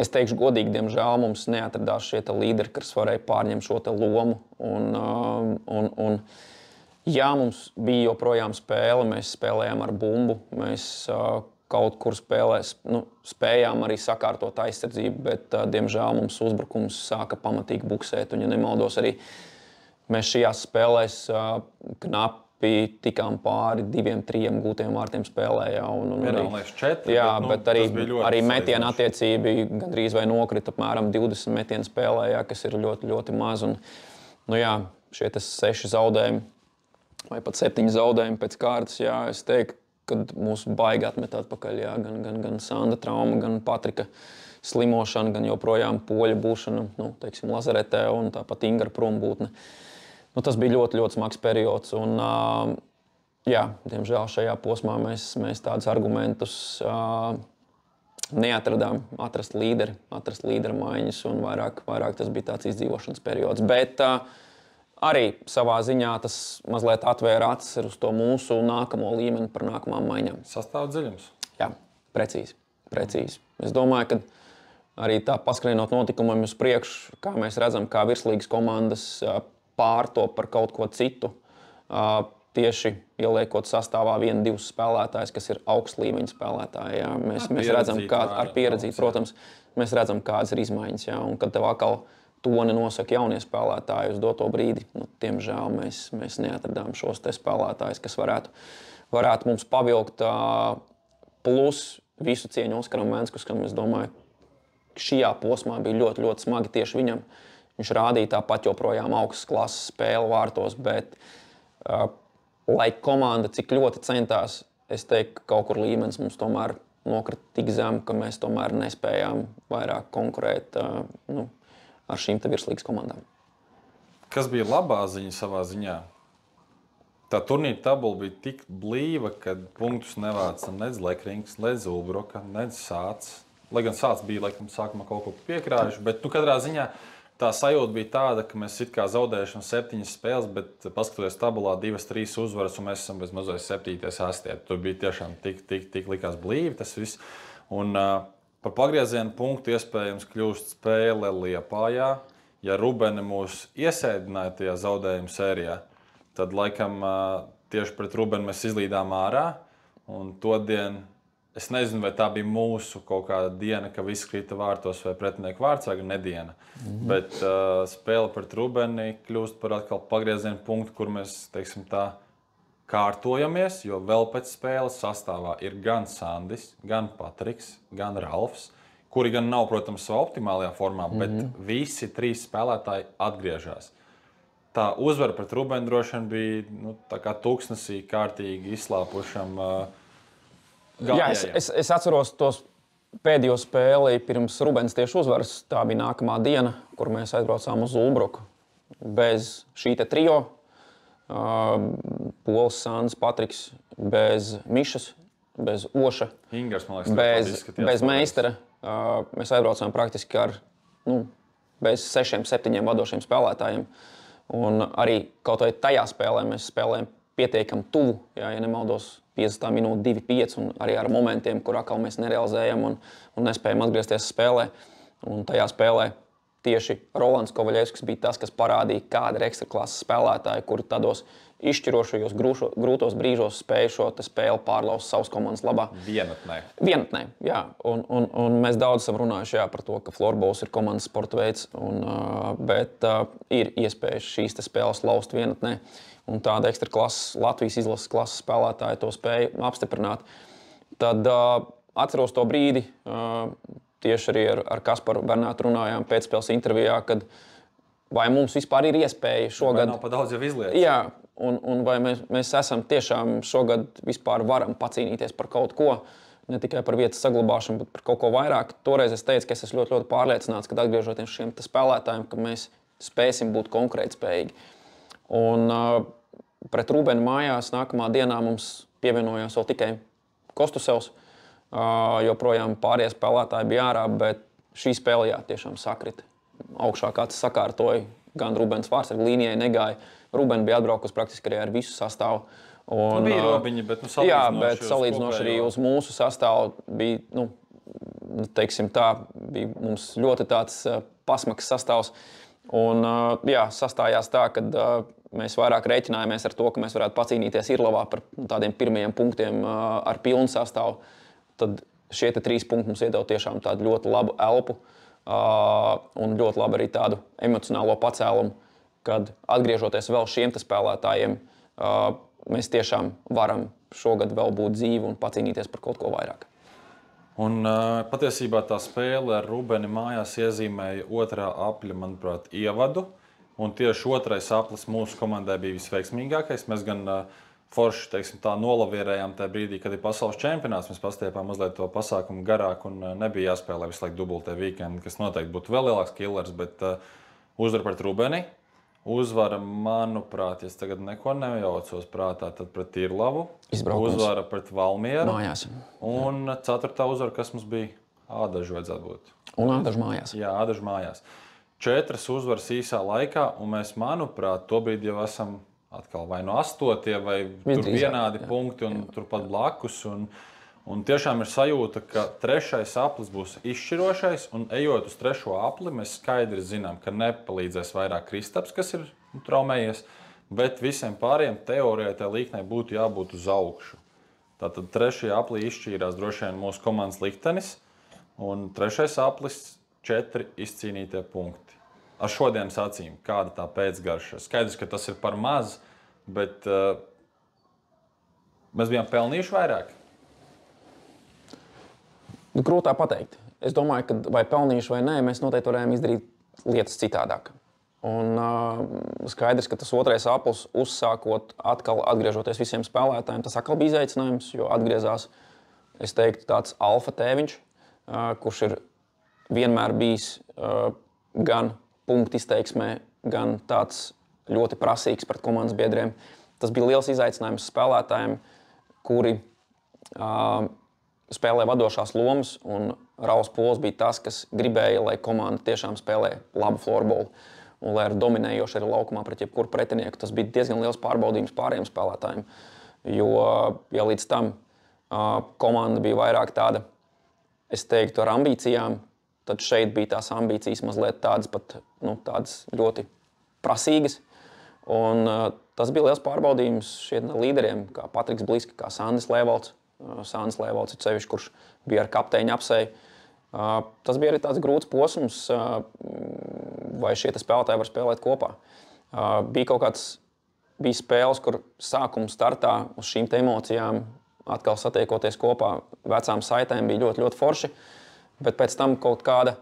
es teikšu godīgi, diemžēl mums neatradās šie līderi, kas varēja pārņemt šo lomu. Un, jā, mums bija joprojām spēle, mēs spēlējām ar bumbu, mēs kaut kur spējām arī sakārtot aizsardzību, bet, diemžēl, mums uzbrukums sāka pamatīgi buksēt. Un, ja nemaldos, arī mēs šajās spēlēs knapi tikām pāri 2-3 gūtiem vārtiem spēlē. Jā, Vienalaiks 4, jā, bet arī metiena attiecība gandrīz vai nokrita apmēram 20 metienu spēlē, jā, kas ir ļoti, ļoti maz. Un, jā, šie 6 zaudējumi vai pat 7 zaudējumi pēc kārtas, jā, es teiktu, kad mūs baigi atmet atpakaļ, jā, gan Sanda trauma, gan Patrika slimošana, gan joprojām poļu būšana, teiksim, lazaretē un tāpat Ingara prombūtne. Tas bija ļoti, ļoti smags periods un, jā, diemžēl šajā posmā mēs tādus argumentus neatradām, atrast līdera maiņas un vairāk tas bija tāds izdzīvošanas periods. Bet arī savā ziņā tas mazliet atvēra acis uz to mūsu nākamo līmeni par nākamām maiņām. Sastāv dziļums. Jā, precīzi. Es domāju, ka arī tā paskrienot notikumiem uz priekšu, kā mēs redzam, kā virslīgas komandas pārtop par kaut ko citu, tieši ieliekot sastāvā 1-2 spēlētājus, kas ir augsts līmeņa spēlētāji. Jā. Mēs redzam, ar pieredzīti, protams, mēs redzam, kādas ir izmaiņas. Jā, un kad tev atkal toni nosaka jaunie spēlētāji uz doto brīdi, diemžēl mēs neatradām šos spēlētājus, kas varētu mums pavilkt. Plus visu cieņu Oskaram Venskuskam, es domāju, šajā posmā bija ļoti, ļoti smagi tieši viņam. Viņš rādīja tāpat joprojām augstas klases spēli vārtos, bet lai komanda cik ļoti centās, es teiktu, ka kaut kur līmenis mums tomēr nokrita tik zem, ka mēs tomēr nespējām vairāk konkurēt ar šīm virslīgas komandām. Kas bija labā ziņa savā ziņā? Tā turnīra tabula bija tik blīva, ka punktus nevāca nedz Lekrings, nedz Ulbroka, nedz Sāts. Lai gan Sāts bija laikam sākumā kaut ko piekrājuši, bet katrā ziņā tā sajūta bija tāda, ka mēs it kā zaudējušam 7 spēles, bet paskatoties tabulā 2-3 uzvaras un mēs esam bez mazais 7. 8. Tur bija tiešām tik likās blīvi tas viss. Un par pagriezienu punktu iespējams kļūst spēle Liepājā. Ja Rubene mūs iesēdināja tajā zaudējuma sērijā, tad laikam tieši pret Rubeni mēs izlīdām ārā. Un to dienu, es nezinu, vai tā bija mūsu kaut kāda diena, ka viss krita vārtos vai pretinieku vārds, vai nediena. Bet spēle pret Rubeni kļūst par atkal pagriezienu punktu, kur mēs, teiksim tā, kārtojamies, jo vēl pēc spēles sastāvā ir gan Sandis, gan Patriks, gan Ralfs, kuri gan nav, protams, savā optimālajā formā, bet visi 3 spēlētāji atgriežas. Tā uzvara pret Rubeni droši vien bija tā kā tūkstnesī kārtīgi izslāpušam gājējiem. Jā, es atceros tos pēdējo spēli pirms Rubens tieši uzvaras. Tā bija nākamā diena, kur mēs aizbraucām uz Zulbruku. Bez šī te trio, Pols, Sāns, Patriks, bez Mišas, bez Oša, Ingers, man liekas, bez Meistara. Mēs aizbraucām praktiski ar bez 6-7 vadošiem spēlētājiem. Un arī kaut vai tajā spēlē mēs spēlējam pietiekami tuvu, ja nemaldos, 50 minūtes, 2-5, un arī ar momentiem, kur atkal mēs nerealizējam un nespējam atgriezties spēlē. Un tajā spēlē tieši Rolands Kovaļevskis bija tas, kas parādīja, kāda ir ekstraklases spēlētāji, kuri tādos izšķirošajos, grūtos brīžos spēja šo spēli pārlaust savas komandas labā. Vienatnē, jā. Un mēs daudz esam runājuši par to, ka florbols ir komandas sporta veids, bet ir iespējas šīs spēles laust vienatnē. Un tāda ekstraklases, Latvijas izlases klases spēlētāji to spēja apstiprināt. Tad atceros to brīdi, tieši arī ar Kasparu Bernātu runājām pēcspēles intervijā, kad vai mums vispār ir iespēja šogad... Vai nav pa daudz jau izlietas? Jā, un vai mēs esam tiešām šogad vispār varam pacīnīties par kaut ko, ne tikai par vietas saglabāšanu, bet par kaut ko vairāk. Toreiz es teicu, ka es esmu ļoti, ļoti pārliecināts, kad atgriežoties šiem spēlētājiem, ka mēs spēsim būt konkurētspējīgi. Un pret Rubenu mājās nākamā dienā mums pievienojās vēl tikai Kostusevs. Joprojām pārējie spēlētāji bija ārā, bet šī spēle tiešām sakrita. Augšā kāds sakārtoja, gan Rubens Vārsarga līnijai negāja. Ruben bija atbraukusi praktiski arī ar visu sastāvu. Bija robiņi, bet salīdzinoši arī uz mūsu sastāvu bija, teiksim tā, bija mums ļoti tāds pasmaks sastāvs. Un sastājās tā, ka mēs vairāk rēķinājāmies ar to, ka mēs varētu pacīnīties Irlavā par tādiem pirmajiem punktiem ar pilnu sastāvu. Tad šie 3 punkti mums iedeva tiešām tādu ļoti labu elpu un ļoti labu arī tādu emocionālo pacēlumu, kad atgriežoties vēl šiem spēlētājiem, mēs tiešām varam šogad vēl būt dzīvi un pacīnīties par kaut ko vairāk. Un patiesībā tā spēle ar Rubeni mājās iezīmēja otrā apļa, manuprāt, ievadu. Un tieši otrais aplis mūsu komandai bija visveiksmīgākais. Mēs gan forši, teiksim, tā nolavierējām tajā brīdī, kad ir pasaules čempionāts. Mēs pastiepām mazliet to pasākumu garāk un nebija jāspēlē visu laiku dubultē weekendi, kas noteikti būtu vēl lielāks killers, bet uzvara pret Rubeni. Uzvara, manuprāt, ja es tagad neko nejaucos prātā, tad pret Irlavu. Uzvara pret Valmieru. Mājās. Un 4. uzvara, kas mums bija? Ādažu vajadzētu būt. Un Ādažu mājās. Jā, Ādažu mājās. 4 uzvaras īsā laikā, un mēs, manuprāt, tobrīd jau esam atkal vai no 8. vai tur vienādi punkti un turpat blakus. Un tiešām ir sajūta, ka 3. aplis būs izšķirošais, un ejot uz 3. apli, mēs skaidri zinām, ka nepalīdzēs vairāk Kristaps, kas ir traumējies, bet visiem pāriem teorijai tajā līknei būtu jābūt uz augšu. Tātad 3. aplī izšķīrās droši vien mūsu komandas liktenis, un 3. aplis 4 izcīnītie punkti. Ar šodienas acīm, kāda tā pēcgarša. Skaidrs, ka tas ir par maz, bet mēs bijām pelnījuši vairāk. Grūtā pateikt. Es domāju, ka vai pelnījuši vai nē, mēs noteikti varējām izdarīt lietas citādāk. Un skaidrs, ka tas 2. aplis uzsākot, atkal atgriežoties visiem spēlētājiem, tas atkal bija izaicinājums, jo atgriezās, es teiktu, tāds alfa tēviņš, kurš ir vienmēr bijis gan punktu izteiksmē, gan tāds ļoti prasīgs pret komandas biedriem. Tas bija liels izaicinājums spēlētājiem, kuri spēlē vadošās lomas, un Rauls Pols bija tas, kas gribēja, lai komanda tiešām spēlē labu florbolu un lai ir dominējoši arī laukumā pret jebkuru pretinieku. Tas bija diezgan liels pārbaudījums pārējiem spēlētājiem, jo ja līdz tam komanda bija vairāk tāda, es teiktu, ar ambīcijām, tad šeit bija tās ambīcijas mazliet tādas pat tādas ļoti prasīgas. Un tas bija liels pārbaudījums šiem līderiem, kā Patriks Bliska, kā Sandis Lēvalds. Sānis Lēvalds ir sevišķi, kurš bija ar kapteiņu apseju. Tas bija arī tāds grūts posms, vai šie spēlētāji var spēlēt kopā. Bija spēles, kur sākuma startā uz šīm emocijām, atkal satiekoties kopā, vecām saitēm bija ļoti, ļoti forši. Bet pēc tam kaut kāda,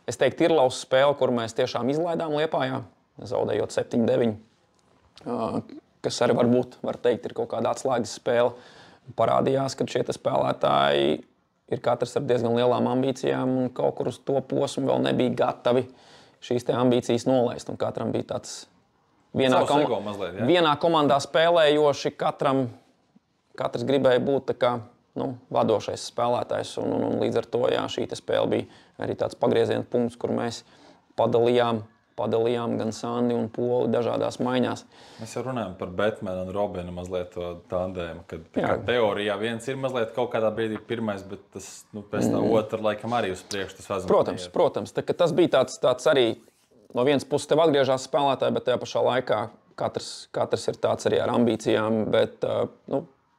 es teiktu, Irlavas spēle, kur mēs tiešām izlaidām Liepājā, zaudējot 7-9, kas arī var teikt, ir kaut kāda atslēgas spēle. Parādījās, ka šie spēlētāji ir katrs ar diezgan lielām ambīcijām, un kaut kur uz to posmu vēl nebija gatavi šīs ambīcijas nolaist. Un katram bija tāds vienā komandā spēlējoši, katrs gribēja būt tā kā, vadošais spēlētājs. Un līdz ar to šī spēle bija arī tāds pagrieziena punkts, kur mēs padalījām gan Sandi un Poli dažādās maiņās. Mēs jau runājam par Batmanu un Robinu mazliet to tandēmu, kad teorijā viens ir mazliet kaut kādā brīdī pirmais, bet tas pēc tā otra laikam arī uz priekšu tas vezam. Protams. Tas bija tāds arī no vienas puses tev atgriežās spēlētāji, bet tajā pašā laikā katrs ir tāds arī ar ambīcijām, bet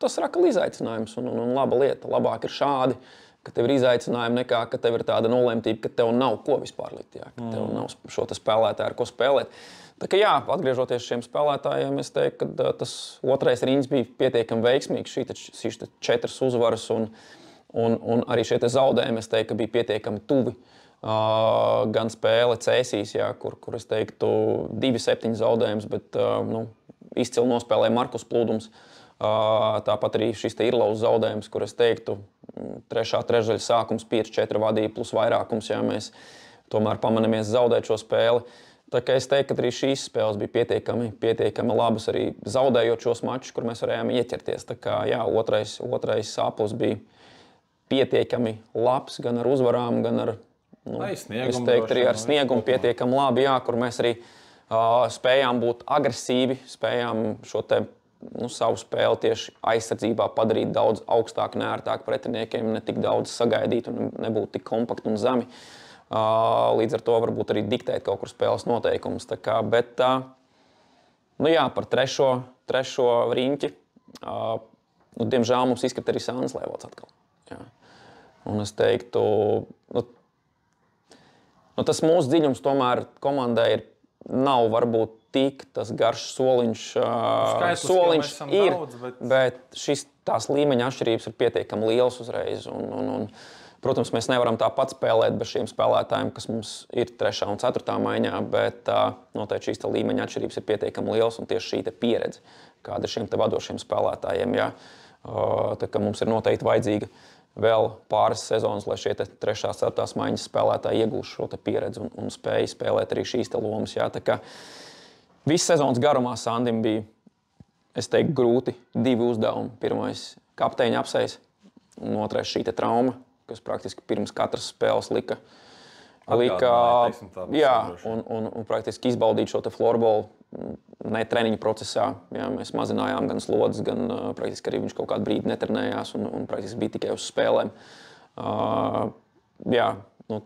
tas ir atkal izaicinājums un laba lieta. Labāk ir šādi, ka tev ir izaicinājumi nekā, ka tev ir tāda nolemtība, ka tev nav ko vispār likt, ka tev nav šo spēlētāju, ar ko spēlēt. Tā kā atgriežoties šiem spēlētājiem, es teiktu, ka tas otrais riņķis bija pietiekami veiksmīgs, šīs 4 uzvaras un arī šie zaudējumi, es teiktu, ka bija pietiekami tuvi. Gan spēle Cēsīs, kur es teiktu 2-7 zaudējums, bet izcili nospēlēja Markus Plūdums. Tāpat arī šis Irlaus zaudējums, kur es teiktu, trešdaļa sākums 5-4 vadīja plus vairākums, mēs tomēr pamanamies zaudēt šo spēli. Tā kā es teiktu, ka arī šīs spēles bija pietiekami labas, arī zaudējot šos mačus, kur mēs varējām ieķerties. Tā kā otrais sāplis bija pietiekami labs, gan ar uzvarām, gan ar, es teiktu, arī ar sniegumu pietiekami labi, kur mēs arī spējām būt agresīvi, spējām šo savu spēli tieši aizsardzībā padarīt daudz augstāku, neērtāku pretiniekiem, ne tik daudz sagaidīt un nebūt tik kompakti un zemi. Līdz ar to varbūt arī diktēt kaut kur spēles noteikumus. Bet, par trešo riņķi, diemžēl mums izkrita arī Sānis Leivots atkal. Un es teiktu, tas mūsu dziļums tomēr komandai nav varbūt tik tas garš soliņš ir, bet tās līmeņa atšķirības ir pietiekami lielas uzreiz. Protams, mēs nevaram tāpat spēlēt bez šiem spēlētājiem, kas mums ir 3. un 4. maiņā, bet noteikti šīs līmeņa atšķirības ir pietiekami lielas un tieši šī pieredze, kāda ir šiem vadošiem spēlētājiem. Tā kā mums ir noteikti vajadzīga vēl pāris sezonas, lai šie 3. un 4. maiņas spēlētāji iegūst šo pieredzi un spēj spēlēt arī šīs lomas. Viss sezonas garumā Sandim bija, es teiktu, grūti 2 uzdevumi. Pirmais – kapteiņa apseis, un otrais – šī trauma, kas praktiski pirms katras spēles lika un praktiski izbaudīt šo florbolu ne treniņu procesā. Mēs mazinājām gan slodzes, gan praktiski arī viņš kaut kādu brīdi netrenējās un praktiski bija tikai uz spēlēm.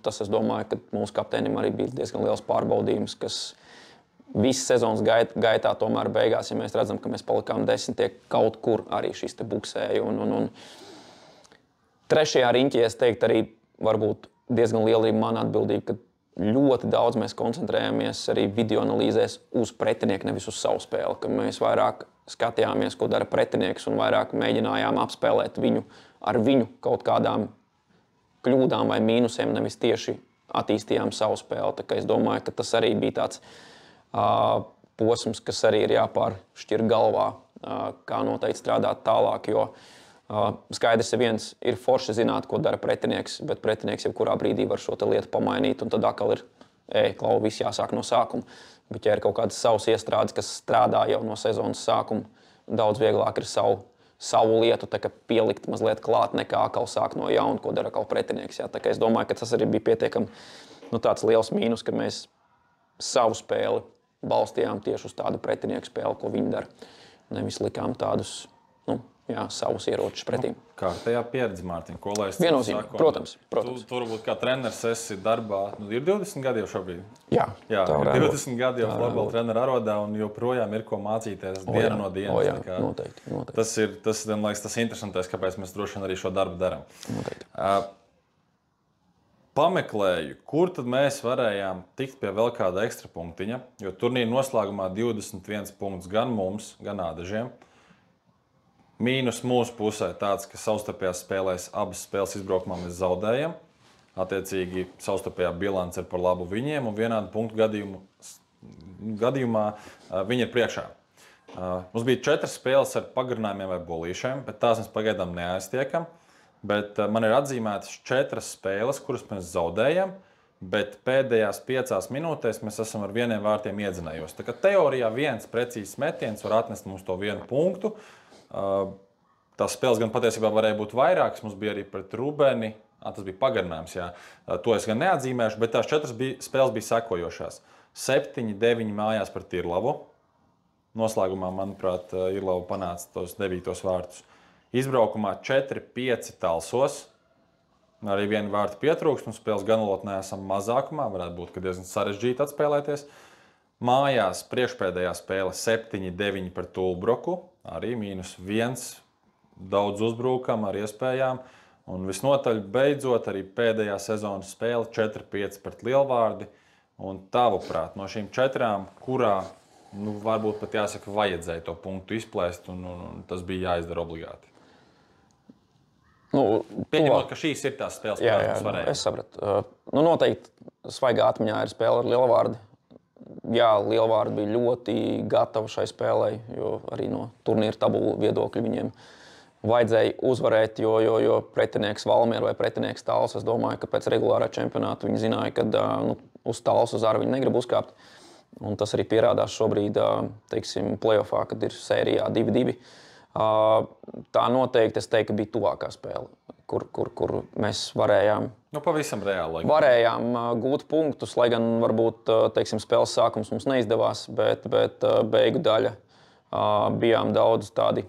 Tas, es domāju, ka mūsu kapteinim arī bija diezgan liels pārbaudījums, kas visas sezonas gaitā tomēr beigās, ja mēs redzam, ka mēs palikām 10, kaut kur arī šis buksēja. Trešajā riņķī, es teiktu, arī varbūt diezgan liela ir mana atbildība, ka ļoti daudz mēs koncentrējamies arī video analīzēs uz pretinieku, nevis uz savu spēli, ka mēs vairāk skatījāmies, ko dara pretinieks un vairāk mēģinājām apspēlēt viņu ar viņu kaut kādām kļūdām vai mīnusiem, nevis tieši attīstījām savu spēli. Tā kā es domāju, ka tas arī bija tāds posms, kas arī ir jāpāršķir galvā, kā noteikti strādāt tālāk, jo skaidrs ir forši zināt, ko dara pretinieks, bet pretinieks jebkurā brīdī var šo lietu pamainīt, un tad atkal ir, klau, viss jāsāk no sākuma. Bet ja ir kaut kādas savas iestrādes, kas strādā jau no sezonas sākuma, daudz vieglāk ir savu lietu pielikt mazliet klāt, nekā atkal sāk no jauna, ko dara atkal pretinieks. Tā kā es domāju, ka tas arī bija pietiekami tāds liels mīnus, ka mēs savu spēli balstījām tieši uz tādu pretinieku spēli, ko viņi dara. Nevis likām tādus savus ieročus pretīm. Kārtējā pieredze, Mārtiņ, ko lai es viennozīmīgi, protams. Tu varbūt kā treneris esi darbā, ir 20 gadi jau šobrīd? Jā, ir 20 gadi jau florbola trenera arodā un joprojām ir ko mācīties dienu no dienas. Noteikti. Tas ir, man liekas, tas interesantais, kāpēc mēs droši vien arī šo darbu darām. Noteikti. Pameklēju, kur tad mēs varējām tikt pie vēl kāda ekstra punktiņa, jo turnīra noslēgumā 21 punkts gan mums, gan ādažiem. Mīnus mūsu pusē tāds, ka savstarpējās spēlēs abas spēles izbraukumā mēs zaudējam. Attiecīgi, savstarpējā bilance ir par labu viņiem, un vienādu punktu gadījumā viņi ir priekšā. Mums bija 4 spēles ar pagarinājumiem vai bolīšiem, bet tās mēs pagaidām neaiztiekam. bet man ir atzīmētas 4 spēles, kuras mēs zaudējam, bet pēdējās 5 minūtēs mēs esam ar 1 vārtiem iedzinējos. Tā kā teorijā viens precīzs metiens var atnest mums to 1 punktu. Tās spēles gan patiesībā varēja būt vairākas. Mums bija arī pret Rubeni. Tas bija pagarinājums, jā. To es gan neatzīmēšu, bet tās 4 spēles bija sekojošās. 7-9 mājās pret Irlavu. Noslēgumā, manuprāt, Irlava panāca tos 9 vārtus. Izbraukumā 4-5 Talsos. Arī 1 vārta pietrūkst. Un spēles ganalotnē esam mazākumā. Varētu būt, ka diezgan sarežģīti atspēlēties. Mājās priekšpēdējā spēle 7-9 pret Tulbroku. Arī -1. Daudz uzbrukam ar iespējām. Un visnotaļ beidzot arī pēdējā sezonas spēle 4-5 pret Lielvārdi. Un tavuprāt, no šīm 4, kurā varbūt pat jāsaka, vajadzēja to punktu izplēst, un tas bija jāizdara obligāti. Pieņemot, ka šīs ir tās spēles, kurās mums varēja. Es sapratu. Noteikti svaigā atmiņā ir spēle ar Lielvārdi. Jā, Lielvārdi bija ļoti gatava šai spēlei, jo arī no turnīra tabulu viedokļa viņiem vajadzēja uzvarēt, jo pretinieks Valmiera vai pretinieks Talsu, es domāju, ka pēc regulārā čempionāta viņi zināja, ka uz Talsu uz Aru viņi negrib uzkāpt. Un tas arī pierādās šobrīd, teiksim, playoffā, kad ir sērijā 2-2. Tā noteikti, es teiktu, bija tuvākā spēle, kur mēs varējām pavisam reāli. Varējām gūt punktus, lai gan varbūt, teiksim, spēles sākums mums neizdevās, bet beigu daļa bijām daudz tādi,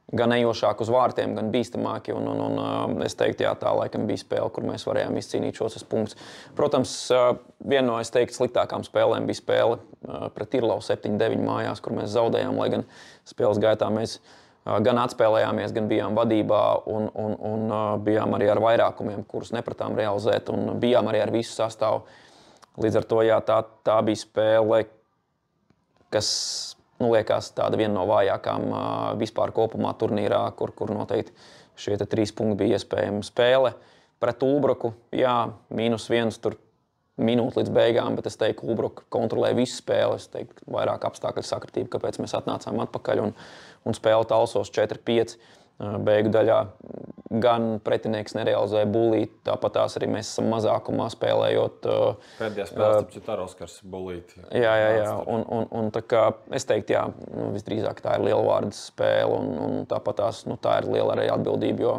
gan ejošāk uz vārtiem, gan bīstamāki. Un es teiktu, jā, tā laikam bija spēle, kur mēs varējām izcīnīt šos punktus. Protams, viena no, es teiktu, sliktākām spēlēm bija spēle pret Irlavu 7-9 mājās, kur mēs zaudējām, lai gan spēles gaitā mēs gan atspēlējāmies, gan bijām vadībā un bijām arī ar vairākumiem, kurus nepratām realizēt, un bijām arī ar visu sastāvu. Līdz ar to, jā, tā bija spēle, kas liekas tāda viena no vājākām vispār kopumā turnīrā, kur noteikti šie 3 punkti bija iespējami. Spēle pret Ulbroku, jā, -1 tur minūte līdz beigām, bet es teiktu, ka Ulbroka kontrolē visu spēli. Es teiktu, vairāk apstākļu sakritība, kāpēc mēs atnācām atpakaļ un spēle Talsos 4-5. Beigu daļā gan pretinieks nerealizēja bulīti, tāpat tās arī mēs esam mazākumā spēlējot. Pēdējā spēlē ar Oskars bulīti. Jā. Un tā kā es teiktu, jā, visdrīzāk tā ir Lielvārdas spēle, un tāpat tās, tā ir liela arī atbildība, jo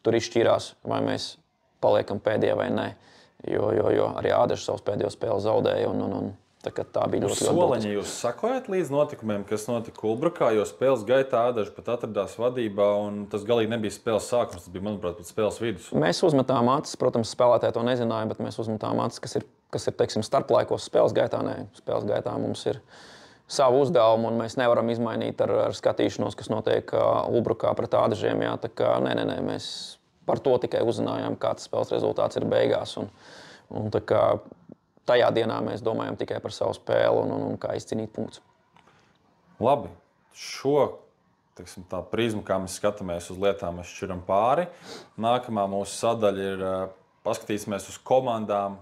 tur izšķirās, vai mēs paliekam pēdējie vai nē. Jo arī Ādaša savus pēdējo spēli zaudēja, un tā bija ļoti soliņa. Jūs sakojat līdz notikumiem, kas notika Ulbrukā, jo spēles gaitā Ādaša pat atradās vadībā, un tas galīgi nebija spēles sākums, tas bija, manuprāt, pat spēles vidus. Mēs uzmetām acis, protams, spēlētāji to nezināja, bet mēs uzmetām acis, kas ir teiksim, starplaikos spēles gaitā. Nē, spēles gaitā mums ir savu uzdevumu, un mēs nevaram izmainīt ar skatīšanos, kas notiek Ulbrukā pret Ādažiem. Jā, tā kā nē, mēs par to tikai uzzinājām, kāds spēles rezultāts ir beigās. Un tā kā tajā dienā mēs domājam tikai par savu spēli un kā izcīnīt punktus. Labi. Tā prizma, kā mēs skatāmies uz lietām, mēs šķiram pāri. Nākamā mūsu sadaļa ir paskatīsimies uz komandām,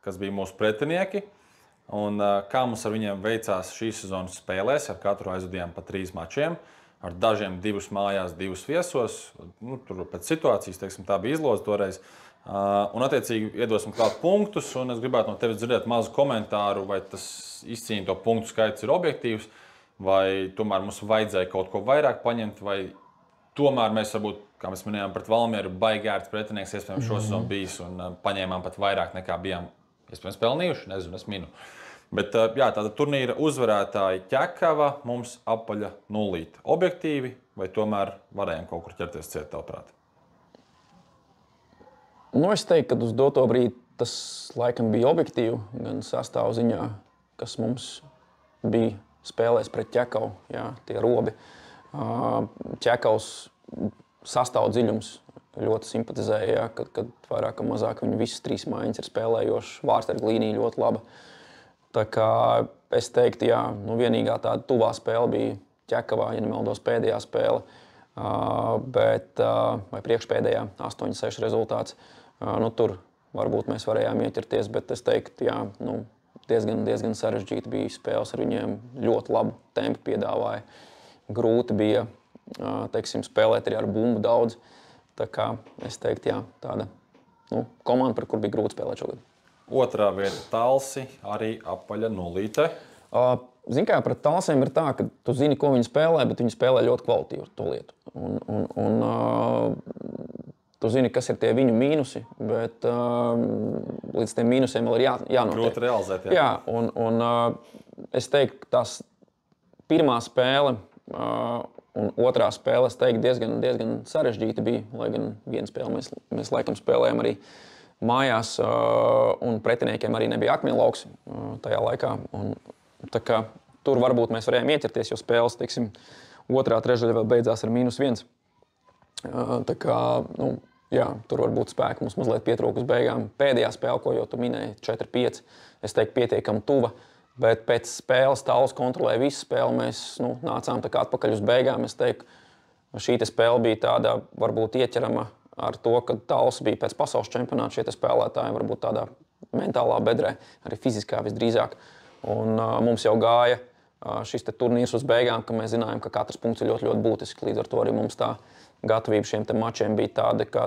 kas bija mūsu pretinieki. Un kā mums ar viņiem veicās šīs sezonas spēlēs. Ar katru aizvadījām pa 3 mačiem. Ar dažiem 2 mājās, 2 viesos. Tur pēc situācijas, teiksim, tā bija izloze toreiz. Un, attiecīgi, iedosim klāt punktus, un es gribētu no tevis dzirdēt mazu komentāru, vai tas izcīnīto punktu skaits ir objektīvs, vai tomēr mums vajadzēja kaut ko vairāk paņemt, vai tomēr mēs varbūt, kā mēs minējām, pret Valmieru baigi ērts pretinieks, iespējams, šo sezonu bijis, un paņēmām pat vairāk nekā bijām, iespējams, pelnījuši, nezinu, es minu. Bet, jā, tāda turnīra uzvarētāja Ķekava mums apaļa 0. Objektīvi, vai tomēr varējām kaut kur ķerties ciet, tavuprāt? Es teiktu, ka uz doto brīdi tas laikam bija objektīvi, gan sastāvu ziņā, kas mums bija spēlēs pret Ķekavu, jā, tie robi. Ķekavs sastāvu dziļums ļoti simpatizēja, jā, kad vairāk vai mazāk viņi visas 3 mājiņas ir spēlējoši, vārtsargu līnija ļoti laba. Tā kā es teiktu, jā, vienīgā tāda tuvā spēle bija Ķekavā, ja nemaldos pēdējā spēle, vai priekšpēdējā 8-6 rezultāts. Tur varbūt mēs varējām ieķerties, bet es teiktu, jā, diezgan sarežģīti bija spēles ar viņiem. Ļoti labu tempu piedāvāja. Grūti bija, teiksim, spēlēt arī ar bumbu daudz. Tā kā es teiktu, jā, tāda komanda, par kur bija grūti spēlēt šogad. Otrā vieta Talsi, arī apaļa nulīte. Zini, kā pret Talsiem ir tā, ka tu zini, ko viņi spēlē, bet viņi spēlē ļoti kvalitīvi to lietu. Un tu zini, kas ir tie viņu mīnusi, bet līdz tiem mīnusiem vēl ir jānotiek. Grūti realizēt, jā. Un es teiktu, ka tās pirmā spēle un otrā spēle, es teiktu, diezgan sarežģīta bija, lai gan viena spēle mēs laikam spēlējām arī mājās, un pretiniekiem arī nebija akmeņlauks tajā laikā. Un, tā kā tur varbūt mēs varējām ieķerties, jo spēles, teiksim, otrā trešdaļa vēl beidzās ar -1. Tā kā, jā, tur varbūt spēku mums mazliet pietrūka uz beigām. Pēdējā spēle, ko jau tu minēji, 4-5, es teiktu pietiekami tuva. Bet pēc spēles Talsi kontrolēja visu spēli. Mēs nācām tā kā atpakaļ uz beigām. Es teiktu, šī spēle bija tāda varbūt ieķerama ar to, ka Talsi bija pēc pasaules čempionāta šie spēlētāji, varbūt tādā mentālā bedrē, arī fiziskā visdrīzāk. Un mums jau gāja šis turnīrs uz beigām, ka mēs zinājām, ka katrs punkts ir ļoti, ļoti būtisks. Līdz ar to arī mums tā gatavība šiem mačiem bija tāda, ka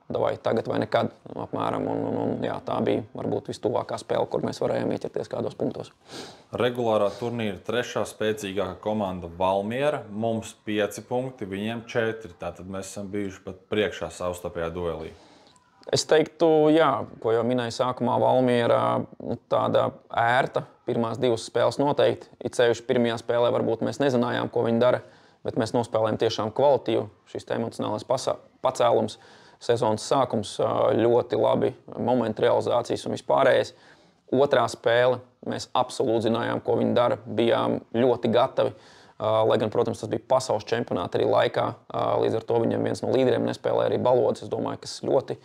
davai tagad vai nekad apmēram. Un jā, tā bija varbūt vistuvākā spēle, kur mēs varējām ieķerties kādos punktos. Regulārā turnīra trešā spēcīgākā komanda Valmiera. Mums 5 punkti, viņiem 4. Tātad mēs esam bijuši pat priekšā savstarpējā duelī. Es teiktu, jā, ko jau minēju sākumā, Valmiera tāda ērta. Pirmās 2 spēles noteikti. It sevišķi pirmajā spēlē varbūt mēs nezinājām, ko viņi dara. Bet mēs nospēlējām tiešām kvalitīvu. Šis emocionālais pacēlums, sezonas sākums, ļoti labi momentu realizācijas un vispārējais. Otrā spēle mēs absolūti zinājām, ko viņi dara. Bijām ļoti gatavi. Lai gan, protams, tas bija pasaules čempionāta arī laikā. Līdz ar to viņam viens no līderiem nespēlēja arī Balodis. Es domāju, kas ļoti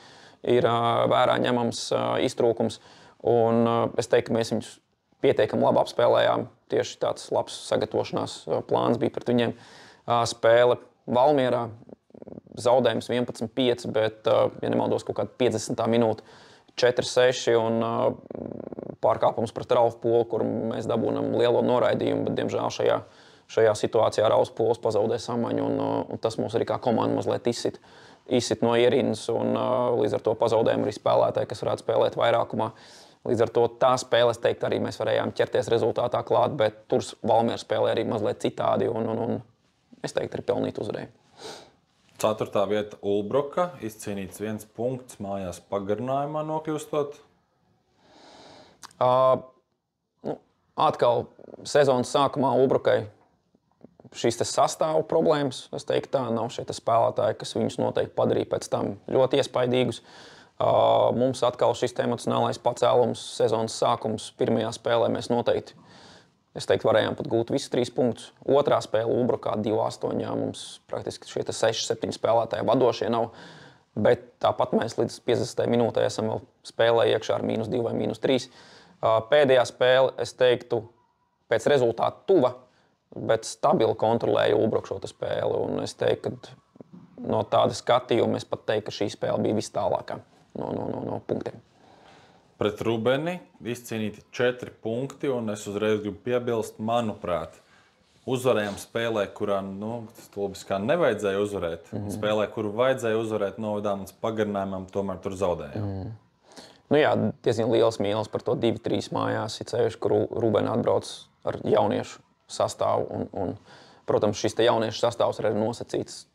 ir vērā ņemams iztrūkums. Un es teiktu, ka mēs viņus pietiekami labi apspēlējām. Tieši tāds labs sagatavošanās plāns bija pret viņiem. Spēle Valmierā, zaudējums 11-5, bet, ja nemaldos, kaut kāda 50. minūte 4-6 un pārkāpums pret Ralfu Polu, kur mēs dabūnam lielo noraidījumu, bet, diemžēl, šajā situācijā Ralfs Pols pazaudēja samaņu, un tas mums arī kā komanda mazliet izsit no ierīnas, un līdz ar to pazaudējām arī spēlētāji, kas varētu spēlēt vairākumā. Līdz ar to tā spēle, es teiktu, arī mēs varējām ķerties rezultātā klāt, bet tur Valmiera spēlē arī mazliet citādi, un es teiktu, arī pelnīt uzvarēju. 4. vieta Ulbroka, izcīnīts 1 punkts, mājās pagarinājumā nokļūstot. Atkal sezonas sākumā Ulbrokai šīs sastāvu problēmas. Es teiktu, tā nav šie spēlētāji, kas viņus noteikti padarīja pēc tam ļoti iespaidīgus. Mums atkal šis emocionālais pacēlums, sezonas sākums pirmajā spēlē mēs noteikti, es teiktu, varējām pat gūt visus 3 punktus. Otrā spēle Ulbrokā 2-8, mums praktiski šie 6-7 spēlētāji vadošie nav, bet tāpat mēs līdz 50. minūtē esam vēl spēlēji iekšā ar -2 vai -3. Pēdējā spēle, es teiktu, pēc rezultāta tuva, bet stabili kontrolēja Ulbroku šo spēli, un es teiktu, ka no tāda skatījuma es pat teiktu, ka šī spēle bija vis tālākā no punktiem. Pret Rubeni izcīnīti 4 punkti, un es uzreiz gribu piebilst, manuprāt, uzvarējām spēlē, kurā stulbis kā nevajadzēja uzvarēt. Spēlē, kuru vajadzēja uzvarēt, novedām līdz pagarinājumam, tomēr tur zaudējām. Jā, diezgan liels mīnus par to 2-3 mājās, it sevišķi, kur Rubeni atbrauc ar jauniešu sastāvu. Un, protams, šis jauniešu sastāvs ir arī nosacīts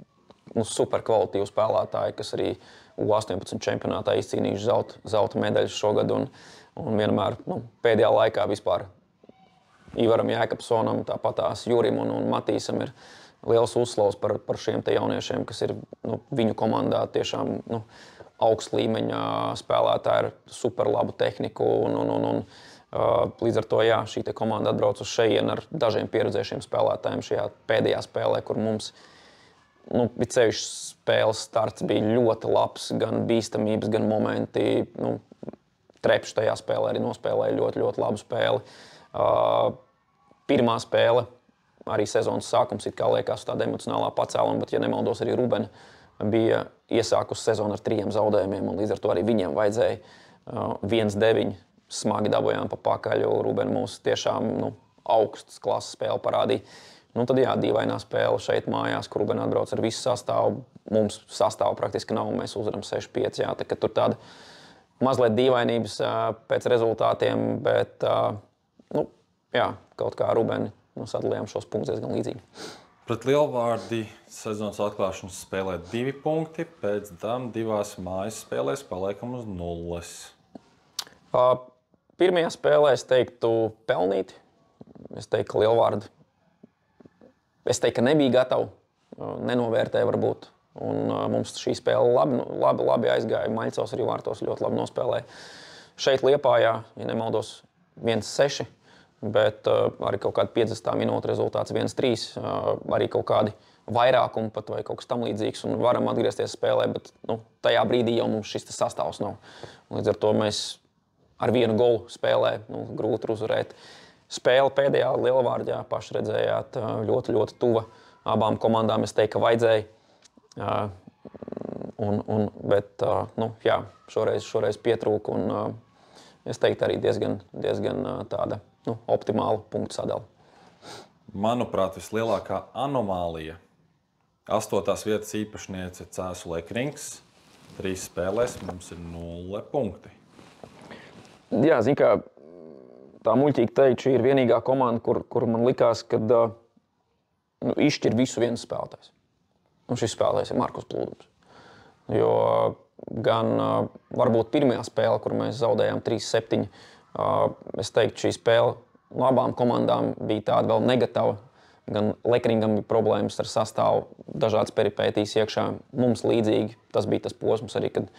superkvalitīvu spēlētāju, kas arī U18 čempionātā izcīnījuši zelta medaļas šogad. Un vienmēr pēdējā laikā vispār Ivaram Jēkabsonam, tāpatās Jurim un Matīsam ir liels uzslavs par šiem jauniešiem, kas ir viņu komandā tiešām augsta līmeņa spēlētāji ar superlabu tehniku. Līdz ar to jā, šī komanda atbrauc uz šejienu ar dažiem pieredzējušiem spēlētājiem šajā pēdējā spēlē, kur mums ceļš spēles starts bija ļoti labs, gan bīstamības, gan momenti. Trepš tajā spēlē arī nospēlēja ļoti, ļoti labu spēli. Pirmā spēle, arī sezonas sākums, it kā liekas tāda emocionālā pacēluma, bet, ja nemaldos, arī Rubeni bija iesākusi sezonu ar 3 zaudējumiem, un līdz ar to arī viņiem vajadzēja 1-9 smagi dabojām pa pakaļ, jo Rubeni mūs tiešām augstas klases spēli parādīja. Nu, tad jā, dīvainā spēle šeit mājās, kur Rubena atbrauc ar visu sastāvu. Mums sastāvu praktiski nav, mēs uzvaram 6-5. Jā, tā, tur tāda mazliet dīvainības pēc rezultātiem, bet nu, jā, kaut kā Rubeni sadalījām šos punktus diezgan līdzīgi. Pret Lielvārdi sezonas atklāšanas spēlē 2 punkti, pēc tam 2 mājas spēlēs paliekam uz 0. Pirmajā spēlē es teiktu pelnīti. Es teiktu, ka Lielvārdi ka nebija gatava, nenovērtēja varbūt. Un mums šī spēle labi aizgāja. Maļcovs arī vārtos ļoti labi nospēlēja. Šeit Liepājā, ja nemaldos, 1-6. Bet arī kaut kāda 50. minūte rezultāts 1-3, arī kaut kādi vairākumi pat vai kaut kas tam līdzīgs un varam atgriezties spēlē, bet tajā brīdī jau mums šis sastāvs nav. Līdz ar to mēs ar 1 golu spēlē grūti uzvarēt. Spēle pēdējā Lielvārdā paši redzējāt ļoti tuva abām komandām. Es teiktu, ka vajadzēja, bet jā, šoreiz pietrūka un es teiktu arī diezgan tāda optimāla punktu sadala. Manuprāt, vislielākā anomālija 8. vietas īpašniece Cēsu Lekrings. 3 spēlēs mums ir 0 punkti. Jā, zin kā, tā muļķīgi teikt, šī ir vienīgā komanda, kur man likās, ka izšķir visu viens spēlētājs. Un šis spēlētājs ir Markus Plūdums. Jo gan varbūt pirmajā spēle, kur mēs zaudējām 3-7, es teiktu, šī spēle no abām komandām bija tāda vēl negatava. Gan Lekringam bija problēmas ar sastāvu, dažādas peripētīs iekšā. Mums līdzīgi tas bija tas posms arī, kad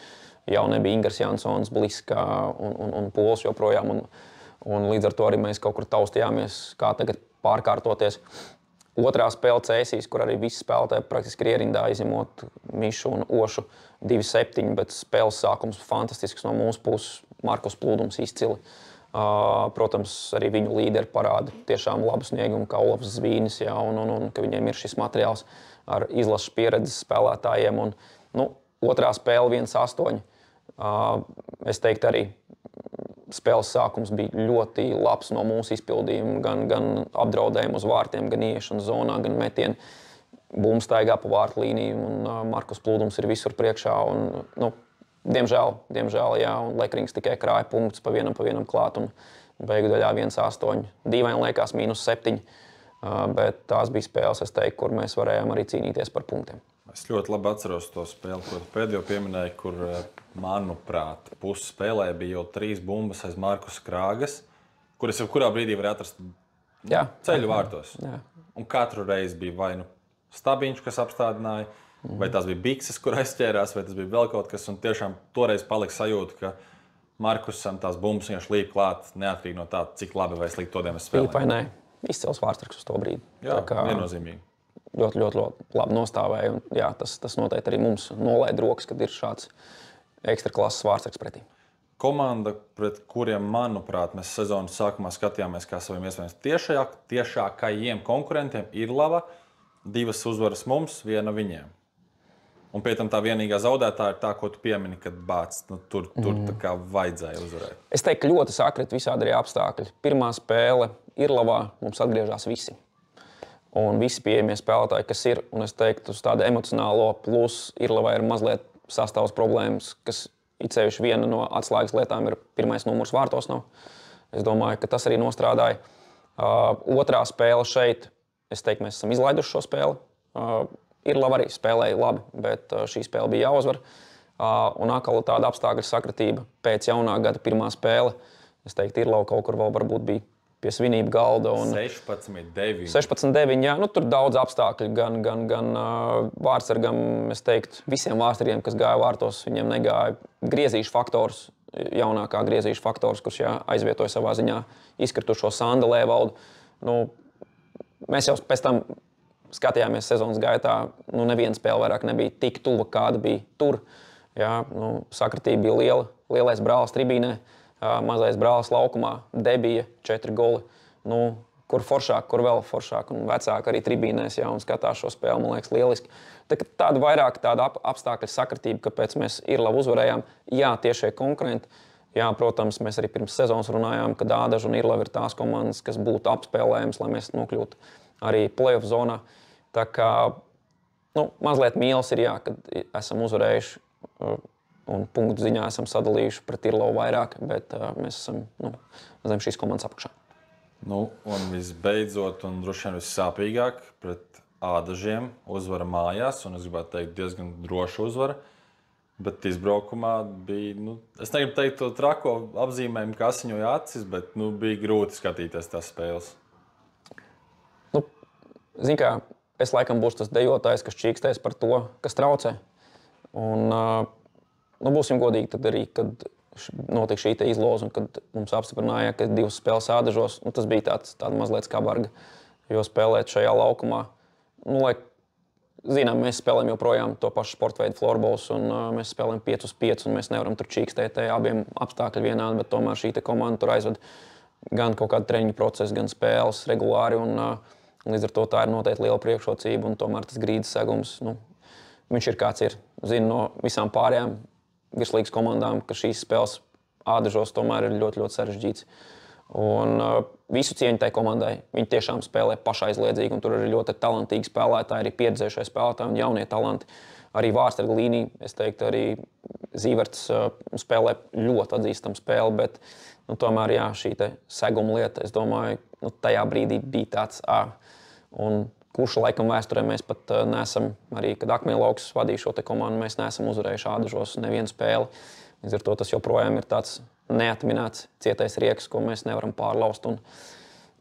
jau nebija Ingars Jansons, Bliska un Pols joprojām. Un līdz ar to arī mēs kaut kur taustījāmies, kā tagad pārkārtoties. Otrā spēle Cēsīs, kur arī visi spēlētāji praktiski ir ierindā, izņemot Mišu un Ošu 2-7, bet spēles sākums fantastisks no mūsu puses. Markus Plūdums izcili. Protams, arī viņu līderi parāda tiešām labu sniegumu, kā Olafs Zvīnis, jā, un ka viņiem ir šis materiāls ar izlases pieredzes spēlētājiem. Un, otrā spēle 1-8. Es teiktu, arī spēles sākums bija ļoti labs no mūsu izpildījuma, gan apdraudējumu uz vārtiem, gan ieiešanu zonā, gan metienu. Bums staigā pa vārtu līniju, un Markus Plūdums ir visur priekšā. Un, diemžēl, jā, un Lekrings tikai krāja punktus pa vienam klāt, un beigu daļā 1-8. Dīvaini liekas -7, bet tās bija spēles, es teiktu, kur mēs varējām arī cīnīties par punktiem. Es ļoti labi atceros to spēli, ko pēdējo pieminēju, kur, manuprāt, puses spēlē bija jau 3 bumbas aiz Markusa Krāgas, kuras jau kurā brīdī var atrast ceļu vārtos. Jā. Un katru reizi bija vai Stabiņš, kas apstādināja, vai tās bija bikses, kur aizķērās, vai tas bija vēl kaut kas. Un tiešām toreiz palika sajūta, ka Markusam tās bumbas vienkārši līp klāt, neatkarīgi no tā, cik labi vai slikti to dienas spēlē. Līpainē. Izcils vārtsargs uz to brīdi. Jā, viennozīmīgi. Ļoti labi nostāvēja. Un, jā, tas noteikti arī mums nolaid rokas, kad ir šāds ekstraklases vārtsargs pretī. Komanda, pret kuriem, manuprāt, mēs sezonas sākumā skatījāmies kā saviem iespējams tiešākajiem konkurentiem, ir Lava. 2 uzvaras mums, 1 viņiem. Un pēc tam tā vienīgā zaudētāja ir tā, ko tu piemini, kad bāc, tur tā kā vajadzēja uzvarēt. Es teiktu, ka ļoti sakrit visādi arī apstākļi. Pirmā spēle Irlavā mums atgriežās visi. Un visi pieejamie spēlētāji, kas ir, un es teiktu, uz tādu emocionālo plus Irlavā ir mazliet sastāvs problēmas, kas it sevišķi viena no atslēgas lietām ir pirmais numurs vārtos nav. Es domāju, ka tas arī nostrādāja. Otrā spēle šeit, es teiktu, mēs esam izlaiduši šo spēli. Irlava arī spēlēja labi, bet šī spēle bija jāuzvar. Un atkal tāda apstākļa sakratība pēc jaunā gada pirmā spēle. Es teiktu, Irlava kaut kur vēl varbūt bija pie svinību galda. 16-9. 16-9, jā. Tur daudz apstākļu. Gan vārtsargam, es teiktu, visiem vārtsargiem, kas gāja vārtos, viņiem negāja griezīšu faktors, jaunākā griezīšu faktors, kurš aizvietoja savā ziņā izkritušo Sanda Lēvaldu. Mēs jau pēc tam skatījāmies sezonas gaitā, neviena spēle vairāk nebija tik tuva, kāda bija tur. Jā, sakratība bija liela. Lielais brālis tribīnē, mazais brālis laukumā, debija 4 goli. Kur foršāk, kur vēl foršāk, un vecāki arī tribīnēs, jā, un skatās šo spēli, man liekas, lieliski. Tāda vairāk tāda apstākļa sakratība, kāpēc mēs Irlavu uzvarējām. Jā, tiešie konkurenti. Jā, protams, mēs arī pirms sezonas runājām, ka Ādaža un Irlava ir tās komandas, kas būtu apspēlējams, lai mēs nokļūtu arī playoff zonā. Tā kā mazliet mīls ir, kad esam uzvarējuši un punktu ziņā esam sadalījuši pret Irlovu vairāk, bet mēs esam zem šīs komandas apakšā. Un visbeidzot, un droši vien vissāpīgāk, pret Ādažiem uzvara mājās, un es gribētu teikt diezgan droša uzvara. Bet izbraukumā bija, es negribu teikt to trako apzīmējumu, ka asiņoja acis, bet bija grūti skatīties tās spēles. Zini kā, es laikam būšu tas dejotājs, kas čīkstēs par to, kas traucē. Un, būsim godīgi tad arī, kad notika šī izloze un kad mums apstiprināja, ka 2 spēles Ādažos, tas bija tāda mazliet skabarga, jo spēlēt šajā laukumā. Zinām, mēs spēlējam joprojām to pašu sporta veidu floorballs, un mēs spēlējam 5-5, un mēs nevaram tur čīkstēt abiem apstākļi vienādi, bet tomēr šī komanda tur aizved gan kaut kādu treniņu procesu, gan spēles regulāri, un līdz ar to tā ir noteikti liela priekšrocība, un tomēr tas grīdas segums, viņš ir kāds ir. Zinu no visām pārējām virslīgas komandām, ka šīs spēles Ādažos tomēr ir ļoti, ļoti sarežģīts. Un visu cieņu tai komandai. Viņi tiešām spēlē pašaizliedzīgi, un tur ir ļoti talantīgi spēlētāji, arī pieredzējušie spēlētāji un jaunie talanti. Arī vārstarga līnija, es teiktu, arī Zīverts spēlē ļoti atzīstamu spēli, bet tomēr šī seguma lieta, es domāju, tajā brīdī bija tāds un kurš laikam vēsturē mēs pat neesam, arī kad Akmeļlauks vadīja šo komandu, mēs neesam uzvarējuši Ādažos nevienu spēli. Līdz ar to tas joprojām ir tāds neatminēts cietais rieks, ko mēs nevaram pārlaust. Un,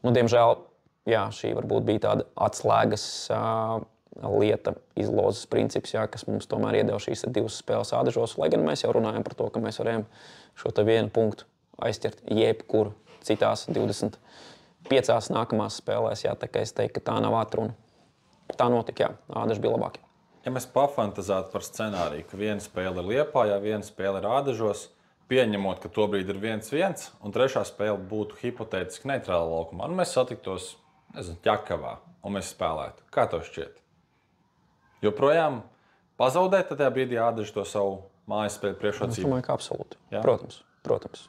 diemžēl, šī varbūt bija tāda atslēgas lieta, izlozes princips, kas mums tomēr iedeva šīs 2 spēles Ādažos, lai gan mēs jau runājam par to, ka mēs varējām šo 1 punktu aizķert jebkur citās 25 nākamās spēlēs. Tā kā es teiktu, ka tā nav atruna. Tā notika, Ādaži bija labāki. Ja mēs pafantazētu par scenāriju, ka viena spēle ir Liepājā, viena spēle ir Ādažos, pieņemot, ka tobrīd ir 1-1, un trešā spēle būtu hipotētiski neitrāla laukumā, un mēs satiktos, Ķekavā, un mēs spēlētu. Kā tev šķiet? Joprojām pazaudēt tajā brīdī Ādaži to savu mājas spēļu priekšrocību? Es domāju, ka absolūti. Jā? Protams.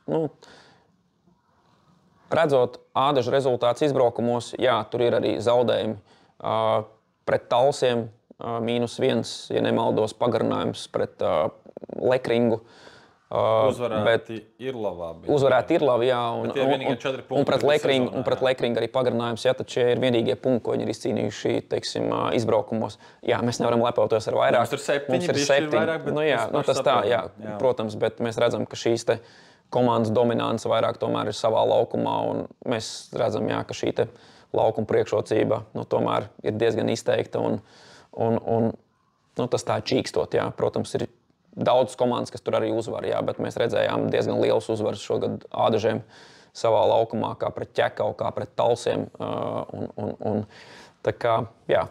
Redzot Ādažu rezultātus izbraukumos, tur ir arī zaudējumi pret Talsiem. -1, ja nemaldos, pagarinājums pret Lekringu. Uzvarēt Irlavā. Uzvarēt Irlavā, jā. Un pret Lekringu arī pagarinājums. Tad šie ir vienīgie punkti, ko viņi ir izcīnījuši, teiksim, izbraukumos. Jā, mēs nevaram lepoties ar vairāk. Mums ir 7 vairāk, bet tas tā, jā. Protams, bet mēs redzam, ka šīs komandas dominance vairāk tomēr ir savā laukumā, un mēs redzam, ka šī laukuma priekšrocība tomēr ir diezgan izteikta. Un tas tā čīkstot, protams, ir daudz komandas, kas tur arī uzvar, bet mēs redzējām diezgan liels uzvaras šogad Ādažiem savā laukumā, kā pret Ķekavu, kā pret Talsiem. Tā kā,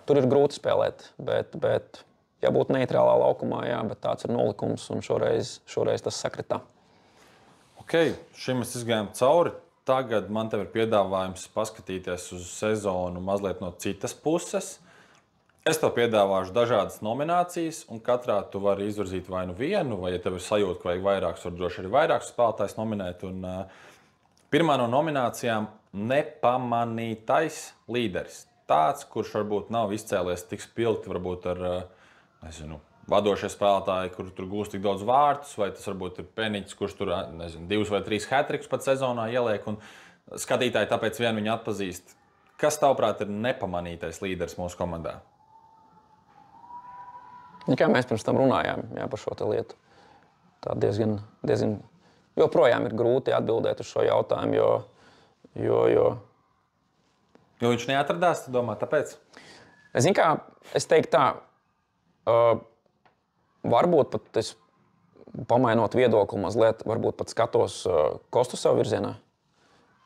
tur ir grūti spēlēt, bet jābūt neitrālā laukumā, bet tāds ir nolikums, un šoreiz tas sakritā. Šim mēs izgājām cauri. Tagad man tev ir piedāvājums paskatīties uz sezonu mazliet no citas puses. Es tev piedāvāšu dažādas nominācijas, un katrā tu vari izvirzīt vai nu vienu, vai, ja tev ir sajūta, ka vajag vairākus, var droši arī vairākus spēlētājus nominēt. Pirmā no nominācijām - nepamanītais līderis. Tāds, kurš varbūt nav izcēlies tik spilgti, varbūt ar, vadošie spēlētāji, kur tur gūst tik daudz vārtus, vai tas varbūt ir Peniķis, kurš tur, 2 vai 3 hat-trikus pat sezonā ieliek, un skatītāji tāpēc vien viņu atpazīst. Kas, tavuprāt, ir nepamanītais līderis mūsu komandā? Kā mēs pirms tam runājām par šo lietu. Tā diezgan joprojām ir grūti atbildēt uz šo jautājumu, jo viņš neatradās, tu domā, tāpēc? Es teiktu tā, varbūt pat es pamainot viedokli mazliet, varbūt pat skatos Kostu savu virzienā,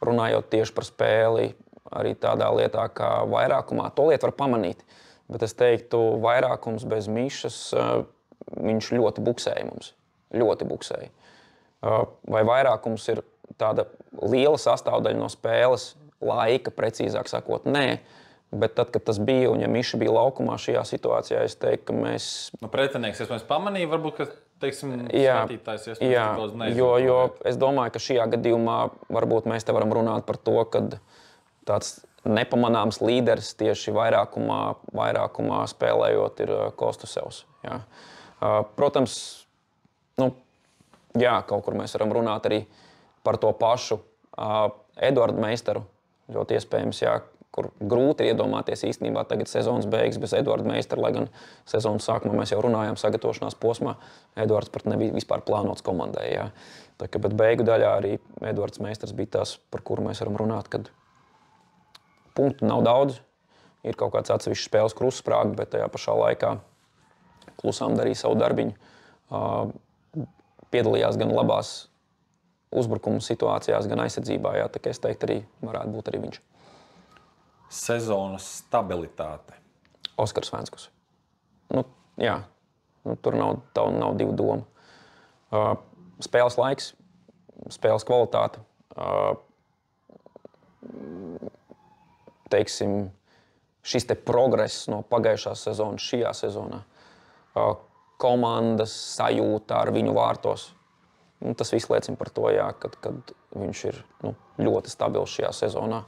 runājot tieši par spēli, arī tādā lietā kā vairākumā. To lietu var pamanīt. Bet es teiktu, vairākums bez Mišas, viņš ļoti buksēja mums. Ļoti buksēja. Vai vairākums ir tāda liela sastāvdaļa no spēles laika, precīzāk sakot, nē. Bet tad, kad tas bija, un ja Miša bija laukumā šajā situācijā, es teiktu, ka mēs... Pretinieks, es pamanīju, varbūt, ka, skatītājs jo es domāju, ka šajā gadījumā varbūt mēs te varam runāt par to, kad tāds nepamanāms līderis tieši vairākumā spēlējot ir Kostusevs. Jā. Protams, kaut kur mēs varam runāt arī par to pašu Eduardu Meistaru. Ļoti iespējams, kur grūti iedomāties īstenībā tagad sezonas beigas bez Eduarda Meistara, lai gan sezonas sākumā mēs jau runājām sagatavošanās posmā. Eduards pat nebija vispār plānots komandai. Jā. Bet beigu daļā arī Eduards Meistars bija tas, par kuru mēs varam runāt, kad punktu nav daudz, ir kaut kāds atsevišķs spēles krustsprāga, bet tajā pašā laikā klusām darīja savu darbiņu. Piedalījās gan labās uzbrukuma situācijās, gan aizsardzībā. Jā, tā kā es teiktu, arī varētu būt arī viņš. Sezonas stabilitāte. Oskars Vēnskus. Tur nav divu domu. Spēles laiks, spēles kvalitāte. Teiksim, šis te progress no pagājušās sezonas šajā sezonā. Komandas sajūta ar viņu vārtos. Tas viss liecina par to, kad viņš ir ļoti stabils šajā sezonā.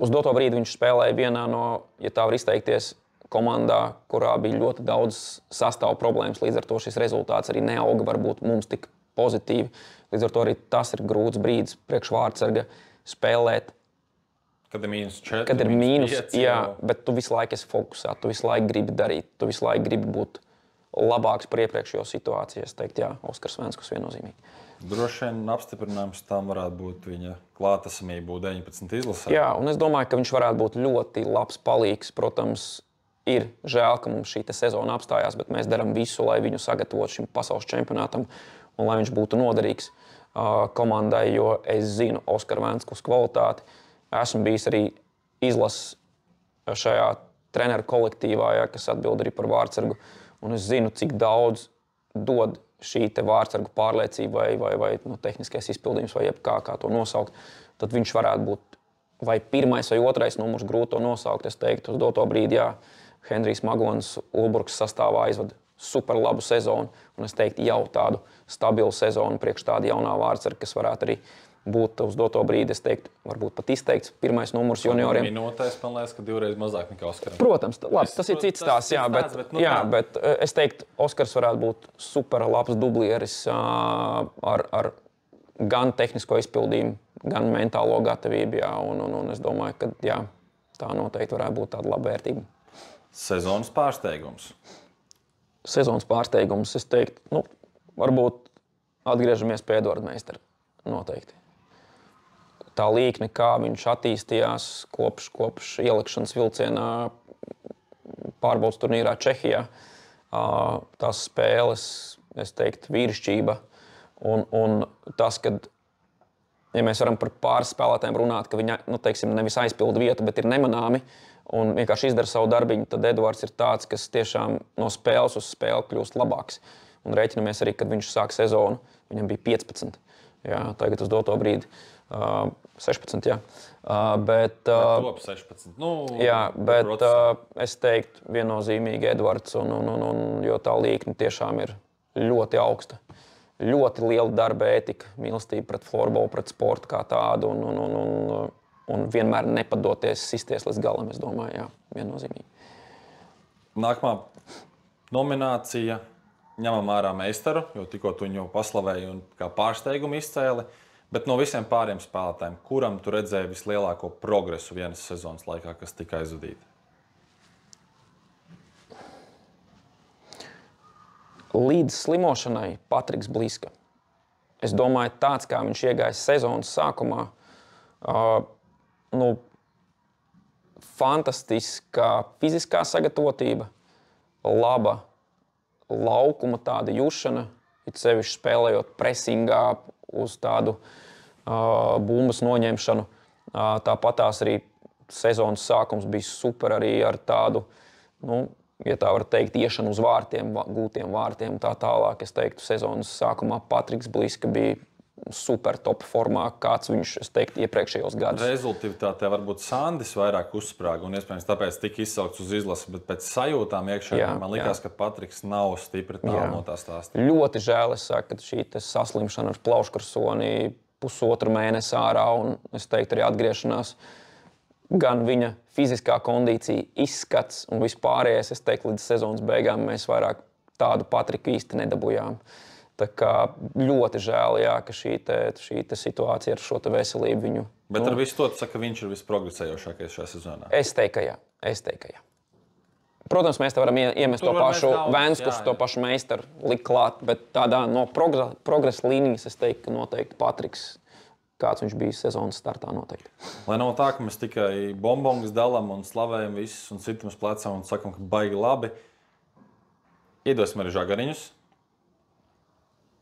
Uz doto brīdi viņš spēlēja vienā no, ja tā var izteikties, komandā, kurā bija ļoti daudz sastāvu problēmas. Līdz ar to šis rezultāts arī neauga varbūt mums tik pozitīvi. Līdz ar to arī tas ir grūts brīdis priekš Vārtsarga spēlēt. Kad ir -4, kad ir -5, bet tu visu laiku esi fokusā, tu visu laiku gribi darīt, tu visu laiku gribi būt labāks par iepriekšējo situāciju. Es teiktu, Oskars Vēnskus viennozīmīgi. Droši vien apstiprinājums tam varētu būt viņa klātesamība U19 izlasē. Jā, un es domāju, ka viņš varētu būt ļoti labs palīgs. Protams, ir žēl, ka mums šī sezona apstājās, bet mēs darām visu, lai viņu sagatavotu šim pasaules čempionātam un lai viņš būtu noderīgs komandai, jo es zinu Oskaru Vēnskus kvalitāti. Esmu bijis arī izlases šajā treneru kolektīvā, kas atbild arī par Vārtsargu. Un es zinu, cik daudz dod šī Vārtsargu pārliecība vai tehniskais izpildījums, vai kā to nosaukt. Tad viņš varētu būt vai pirmais vai otrais numurs, grūti to nosaukt. Es teiktu, uz doto brīdi, Henrijs Magons Ulburgas sastāvā aizvada super labu sezonu. Un es teiktu, jau tādu stabilu sezonu priekš tāda jaunā Vārtsarga, kas varētu arī būt uz doto brīdi, es teiktu, varbūt pat izteikts pirmais numurs junioriem. Minūtēs, man liekas, ka divreiz mazāk nekā Oskaram. Protams, tas ir cits stāsts, bet es teiktu, Oskars varētu būt super labs dublieris ar gan tehnisko izpildījumu, gan mentālo gatavību, un es domāju, ka tā noteikti varētu būt tāda laba vērtība. Sezonas pārsteigums. Sezonas pārsteigums, es teiktu, varbūt atgriežamies pie Eduarda Meistara. Noteikti. Tā līkne, kā viņš attīstījās kopš ielikšanas vilcienā pārbaudas turnīrā Čehijā. Tās spēles, es teiktu, vīrišķība. Un tas, kad, ja mēs varam par pāris spēlētājiem runāt, ka viņi, nevis aizpilda vietu, bet ir nemanāmi un vienkārši izdara savu darbiņu, tad Eduards ir tāds, kas tiešām no spēles uz spēli kļūst labāks. Un rēķinamies arī, kad viņš sāk sezonu, viņam bija 15. Jā, tagad uz doto brīdi 16, bet top 16. Bet es teiktu viennozīmīgi Eduards, jo tā līkne tiešām ir ļoti augsta. Ļoti liela darba ētika, mīlestība pret florbolu, pret sportu kā tādu un vienmēr nepadoties, sisties līdz galam, es domāju, viennozīmīgi. Nākamā nominācija. Ņemam ārā Meistaru, jo tikko tu viņu paslavēji un kā pārsteigumu izcēli. Bet no visiem pāriem spēlētājiem, kuram tu redzēji vislielāko progresu vienas sezonas laikā, kas tika aizvadīta? Līdz slimošanai Patriks Bliska. Es domāju, tāds, kā viņš iegāja sezonas sākumā, fantastiska fiziskā sagatavotība, laba laukuma tāda jušana, it sevišķi spēlējot presingā uz tādu bumbas noņemšanu. Tāpatās arī sezonas sākums bija super arī ar tādu, ja tā var teikt, iešanu uz vārtiem, gūtiem vārtiem tā tālāk. Es teiktu, sezonas sākumā Patriks Bliska bija super top formā, kāds viņš, es teiktu, iepriekšējos gados. Rezultātē varbūt Sandis vairāk uzsprāga un iespējams tāpēc tika izsaukts uz izlasi, bet pēc sajūtām iekšā man likās, ka Patriks nav stipri tālu no tā stāsta. Ļoti žēl, es saku, ka šī saslimšana ar plauškarsoni pusotru mēnesi ārā, un es teiktu, arī atgriešanās, gan viņa fiziskā kondīcija, izskats un vispārējais, es teiktu, līdz sezonas beigām mēs vairāk tādu Patriku īsti nedabujām. Tā kā ļoti žēl, jā, ka šī situācija ar šo veselību viņu... Bet ar visu to tu saka, ka viņš ir visprogresējošākais šajā sezonā? Es teiktu, ka jā. Protams, mēs te varam iemest to pašu Vēnskus, to pašu meistaru likt klāt, bet tādā no progresa līnijas es teiktu, ka noteikti Patriks, kāds viņš bija sezonas startā noteikti. Lai nav tā, ka mēs tikai bombongas dalām un slavējam visus un citam uz plecām un sakam, ka baigi labi. Iedosim arī žagariņus.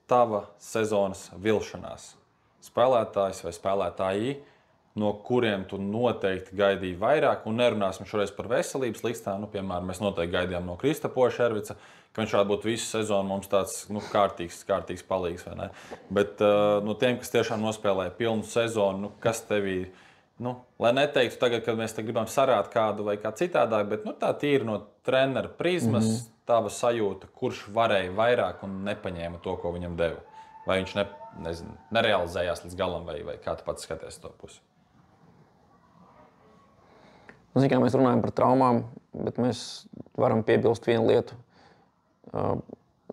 Tava sezonas vilšanās. Spēlētājs vai spēlētāji, no kuriem tu noteikti gaidīji vairāk, un nerunāsim šoreiz par veselības likstām. Piemēram, mēs noteikti gaidījām no Kristapo Šervica, ka viņš varētu būt visu sezonu mums tāds kārtīgs palīgs. Bet no tiem, kas tiešām nospēlēja pilnu sezonu, kas tevī, lai neteiktu tagad, kad mēs te gribam sarāt kādu vai kā citādāk, bet tā tīri no trenera prizmas, tava sajūta, kurš varēja vairāk un nepaņēma to, ko viņam deva. Vai viņš nerealizējās līdz galam, vai kā tu pats skaties to pusi? Kā mēs runājam par traumām, bet mēs varam piebilst vienu lietu.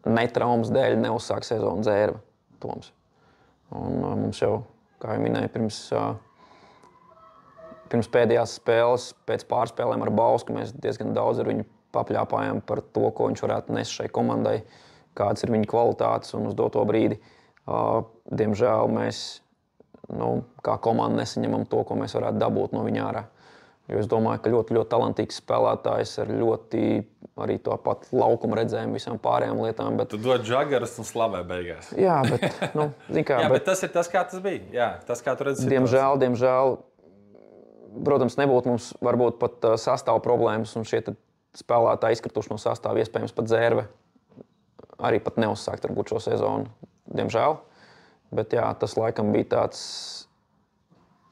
Netraumas dēļ neuzsāk sezonu Dzērve, Toms. Un mums jau, kā jau minēju, pirms pēdējās spēles, pēc pārspēlēm ar Bausku, mēs diezgan daudz ar viņu papļāpājām par to, ko viņš varētu nest šai komandai, kādas ir viņa kvalitātes un uz doto brīdi. Diemžēl mēs, kā komanda nesaņemam to, ko mēs varētu dabūt no viņa ārā. Jo es domāju, ka ļoti, ļoti talantīgs spēlētājs ar ļoti arī to pat laukumu redzējumu visām pārējām lietām. Bet... Tu dod žagarus un slavē beigās. Jā, bet, bet tas ir tas, kā tas bija. Jā, tas, kā tu redzi. Diemžēl, protams, nebūtu mums varbūt pat sastāvu problēmas un šie spēlētāji izkrituši no sastāva, iespējams pat Dzērve arī pat neuzsākt varbūt šo sezonu. Diemžēl. Bet jā, tas laikam bija tāds,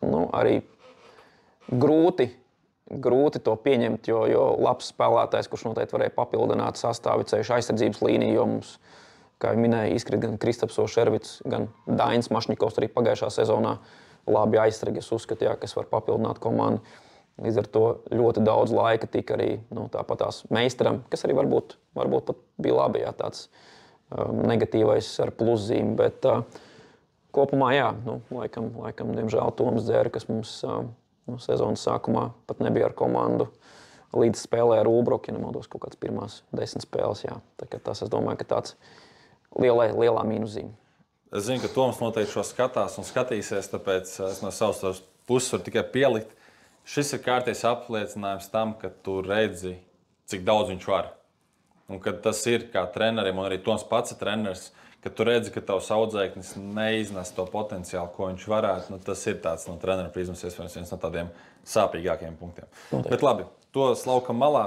arī grūti to pieņemt, jo labs spēlētājs, kurš noteikti varēja papildināt sastāvi ceļš aizsardzības līniju, jo mums, kā jau minēja, izkrit gan Kristaps Šervits, gan Dainis Mašņikovs arī pagājušā sezonā labi aizsargi, es uzskatu, kas var papildināt komandu. Līdz ar to ļoti daudz laika tika arī tāpatās meistaram, kas arī varbūt pat bija labi, tāds negatīvais ar pluszīm, bet kopumā, laikam, diemžēl Toms Dzēre, kas mums sezonas sākumā pat nebija ar komandu, līdz spēlē ar Ulbroku, ja nemaldos kaut kāds pirmās 10 spēles, jā. Tas, es domāju, ka tāds lielā mīnuszīme. Es zinu, ka Toms noteikti šo skatās un skatīsies, tāpēc es no savas puses varu tikai pielikt. Šis ir kārtējs apliecinājums tam, ka tu redzi, cik daudz viņš var. Un kad tas ir kā trenerim, un arī Toms pats ir treneris, kad tu redzi, ka tavs audzēknis neiznes to potenciālu, ko viņš varētu, tas ir tāds no trenera prizmas iespējams viens no tādiem sāpīgākiem punktiem. Noteikti. Bet labi, to slaukam malā.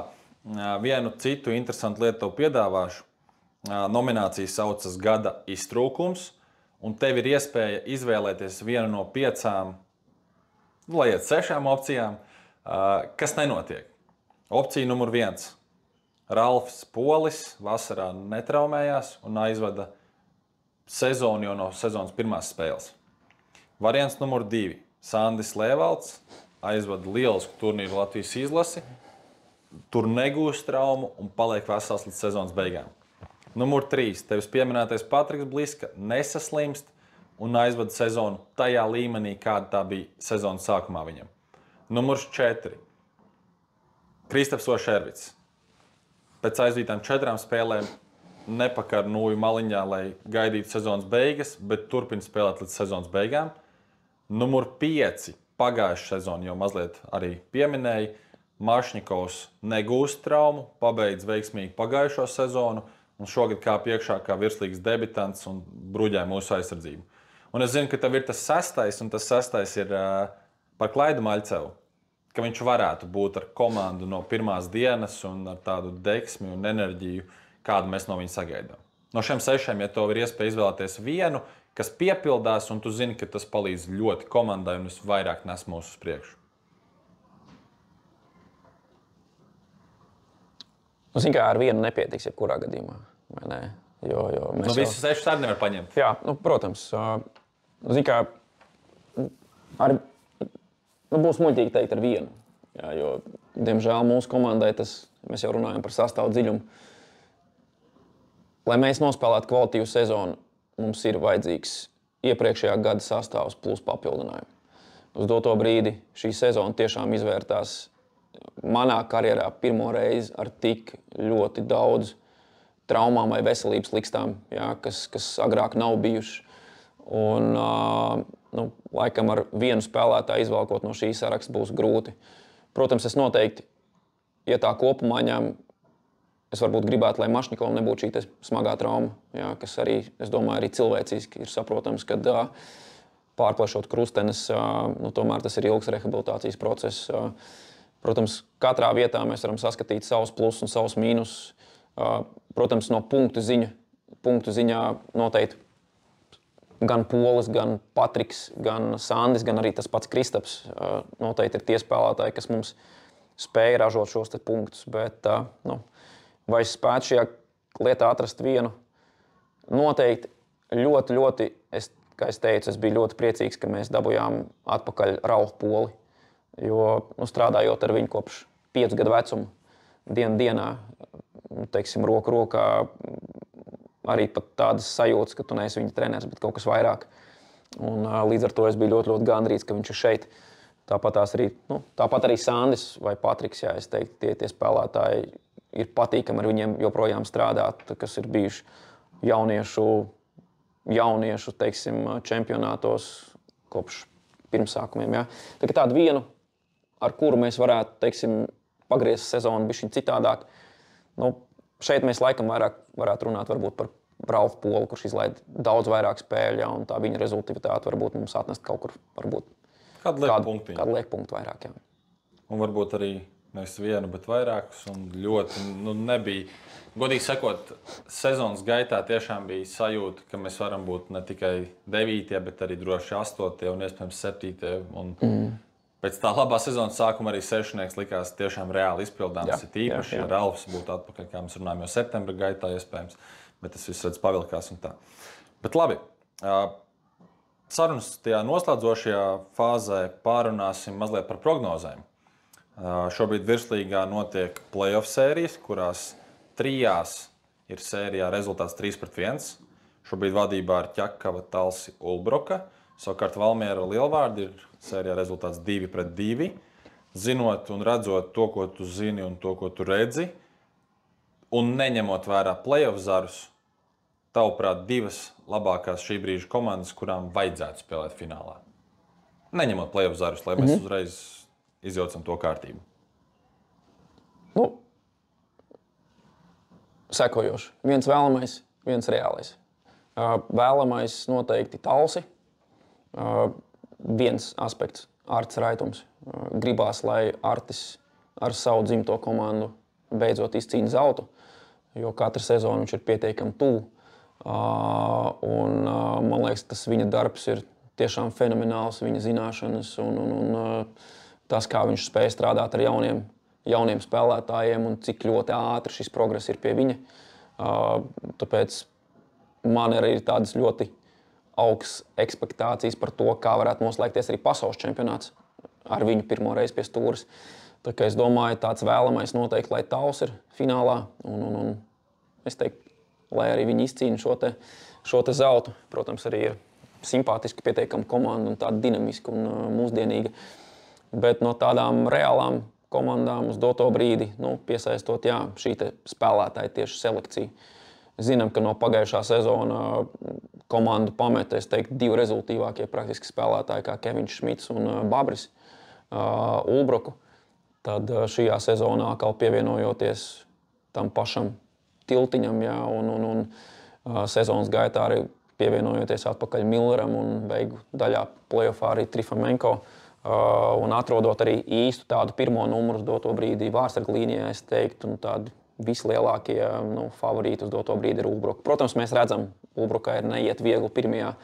Vienu citu interesantu lietu tev piedāvāšu. Nominācija saucas Gada iztrūkums, un tev ir iespēja izvēlēties vienu no 5, lai iet 6 opcijām, kas nenotiek. Opcija numur 1. Ralfs Polis vasarā netraumējās un aizvada sezonu jau no sezonas pirmās spēles. Variants numur 2. Sandis Lēvalds aizvada lielisku turnīru Latvijas izlasi, tur negūst traumu un paliek vesels līdz sezonas beigām. Numur 3. Tevis pieminētais Patriks Bliska nesaslimst un aizvada sezonu tajā līmenī, kāda tā bija sezonas sākumā viņam. Numurs 4. Kristaps Šervits. Pēc aizdītām 4 spēlēm nepakar nūju maliņā, lai gaidītu sezonas beigas, bet turpina spēlēt līdz sezonas beigām. Numur 5. Pagājušā sezona jau mazliet arī pieminēja. Mašņikovs negūst traumu, pabeidz veiksmīgi pagājušo sezonu un šogad kāp iekšā kā virslīgas debitants un bruģē mūsu aizsardzību. Un es zinu, ka tev ir tas 6. un tas 6. ir par Klaidu Maļcevu, ka viņš varētu būt ar komandu no pirmās dienas un ar tādu deksmi un enerģiju, kādu mēs no viņa sagaidām. No šiem 6, ja tev ir iespēja izvēlēties vienu, kas piepildās, un tu zini, ka tas palīdz ļoti komandai un vairāk nes mūsu uz priekšu. Ar vienu nepietiks jebkurā gadījumā. Vai ne? Jo mēs visus 6 arī nevar paņemt. Jā, protams. Būs muļķīgi teikt ar vienu. Jā, jo, diemžēl, mūsu komandai mēs jau runājam par sastāvu dziļumu. Lai mēs nospēlētu kvalitīvu sezonu, mums ir vajadzīgs iepriekšējā gada sastāvs plus papildinājumi. Uz doto brīdi šī sezona tiešām izvērtās manā karjerā pirmo reizi ar tik ļoti daudz traumām vai veselības likstām, jā, kas agrāk nav bijuši. Un, laikam ar vienu spēlētāju izvalkot no šī saraksta būs grūti. Protams, es noteikti, ja tā kopumā ņem, es varbūt gribētu, lai Mašņikovam nebūtu šī smagā trauma, jā, kas arī, es domāju, arī cilvēciski ir saprotams, kad pārplešot krustenes, tomēr tas ir ilgs rehabilitācijas process. Protams, katrā vietā mēs varam saskatīt savus plusus un savus mīnusus. Protams, no punktu ziņā noteikti gan Polis, gan Patriks, gan Sandis, gan arī tas pats Kristaps noteikti ir tie spēlētāji, kas mums spēja ražot šos punktus. Bet vai es spētu šajā lietā atrast vienu? Noteikti ļoti, kā es teicu, es biju ļoti priecīgs, ka mēs dabūjām atpakaļ Ralfu Poli. Jo strādājot ar viņu kopš 5 gadu vecuma, dienā, teiksim, roku rokā, arī pat tādas sajūtas, ka tu neesi viņa treneris, bet kaut kas vairāk. Un līdz ar to es biju ļoti gandrīz, ka viņš ir šeit. Tāpat arī Sandis vai Patriks, jā, es teiktu, tie spēlētāji ir patīkami ar viņiem joprojām strādāt, kas ir bijuši jauniešu teiksim, čempionātos kopš pirmsākumiem. Jā. Tādu vienu, ar kuru mēs varētu, teiksim, pagriezt sezonu bišķiņ citādāk. Šeit mēs laikam vairāk varētu runāt varbūt par Ralfu Poli, kurš izlaid daudz vairāk spēļu, jā, un tā viņa rezultātivitāte varbūt mums atnest kaut kur, varbūt kādu lieku punktu vairāk. Jā. Un varbūt arī nevis vienu, bet vairākus. Un ļoti nebija, godīgi sakot, sezonas gaitā tiešām bija sajūta, ka mēs varam būt ne tikai 9, bet arī droši 8 un iespējams 7. Un pēc tā labā sezonas sākuma arī 6. likās tiešām reāli izpildāms. Ir īpaši, ja Ralfs būtu atpakaļ, kā mēs runājam, jau septembra gaitā iespējams, bet tas viss redz pavilkās un tā. Bet labi, sarunas tajā noslēdzošajā fāzē pārunāsim mazliet par prognozēm. Šobrīd virslīgā notiek playoff sērijas, kurās 3 ir sērijā rezultāts 3-1. Šobrīd vadībā ir Ķekava, Talsi, Ulbroka. Savukārt Valmiera Lielvārdi ir sērijā rezultāts 2-2. Zinot un redzot to, ko tu zini un to, ko tu redzi, un neņemot vērā playoff zarus, tavuprāt, 2 labākās šī brīža komandas, kurām vajadzētu spēlēt finālā. Neņemot playoff zarus, lai mēs uzreiz izjaucam to kārtību. Sekojoši. Viens vēlamais, viens reālais. Vēlamais noteikti Talsi. Viens aspekts – Artis Raitums. Gribās, lai Artis ar savu dzimto komandu beidzot izcīna zeltu, jo katru sezonu viņš ir pietiekami tuvu. Man liekas, tas viņa darbs ir tiešām fenomenāls, viņa zināšanas un tas, kā viņš spēj strādāt ar jauniem spēlētājiem un cik ļoti ātri šis progress ir pie viņa. Tāpēc man arī ir tādas ļoti augstas expektācijas par to, kā varētu noslēgties arī pasaules čempionāts ar viņu pirmo reizi pie stūres. Tā kā es domāju, tāds vēlamais noteikti, lai Tals ir finālā. Un es teiktu, lai arī viņi izcīna šo te zeltu. Protams, arī ir simpātiski pietiekama komanda un tāda dinamiska un mūsdienīga. Bet no tādām reālām komandām uz doto brīdi, piesaistot, šī te spēlētāja tieši selekcija. Zinām, ka no pagājušā sezona komandu pameta, es teiktu, 2 rezultīvākie praktiski spēlētāji, kā Kevins Šmits un Babris Ulbroku. Tad šajā sezonā atkal pievienojoties tam pašam tiltiņam, un sezonas gaitā arī pievienojoties atpakaļ Milleram un beigu daļā playoffā arī Trifamenko. Un atrodot arī īstu tādu pirmo numuru uz doto brīdi vārtsargu līnijā, es teiktu, tādi vislielākie favorīti uz doto brīdi ir Ulbroka. Protams, mēs redzam, Ulbrokā ir neiet viegli pirmajā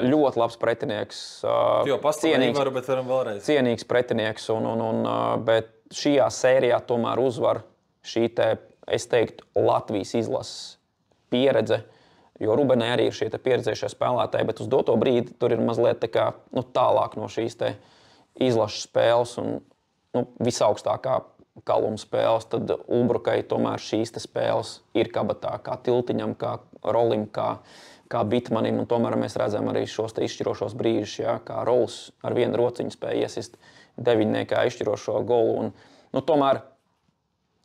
ļoti labs pretinieks. Cienīgs pretinieks, bet šajā sērijā tomēr uzvar šī te, es teiktu, Latvijas izlases pieredze, jo Rubenai arī ir šie pieredzējušie spēlētāji, bet uz doto brīdi tur ir mazliet tā kā, tālāk no šīs izlases spēles un visaugstākā kaluma spēles, tad Ulbrukai tomēr šīs spēles ir kabatā, kā Tiltiņam, kā Rolim, kā Bitmanim, un tomēr mēs redzam arī šos izšķirošos brīžus, ja, kā Rols ar vienu rociņu spēja iesist deviņniekā izšķirošo golu. Tomēr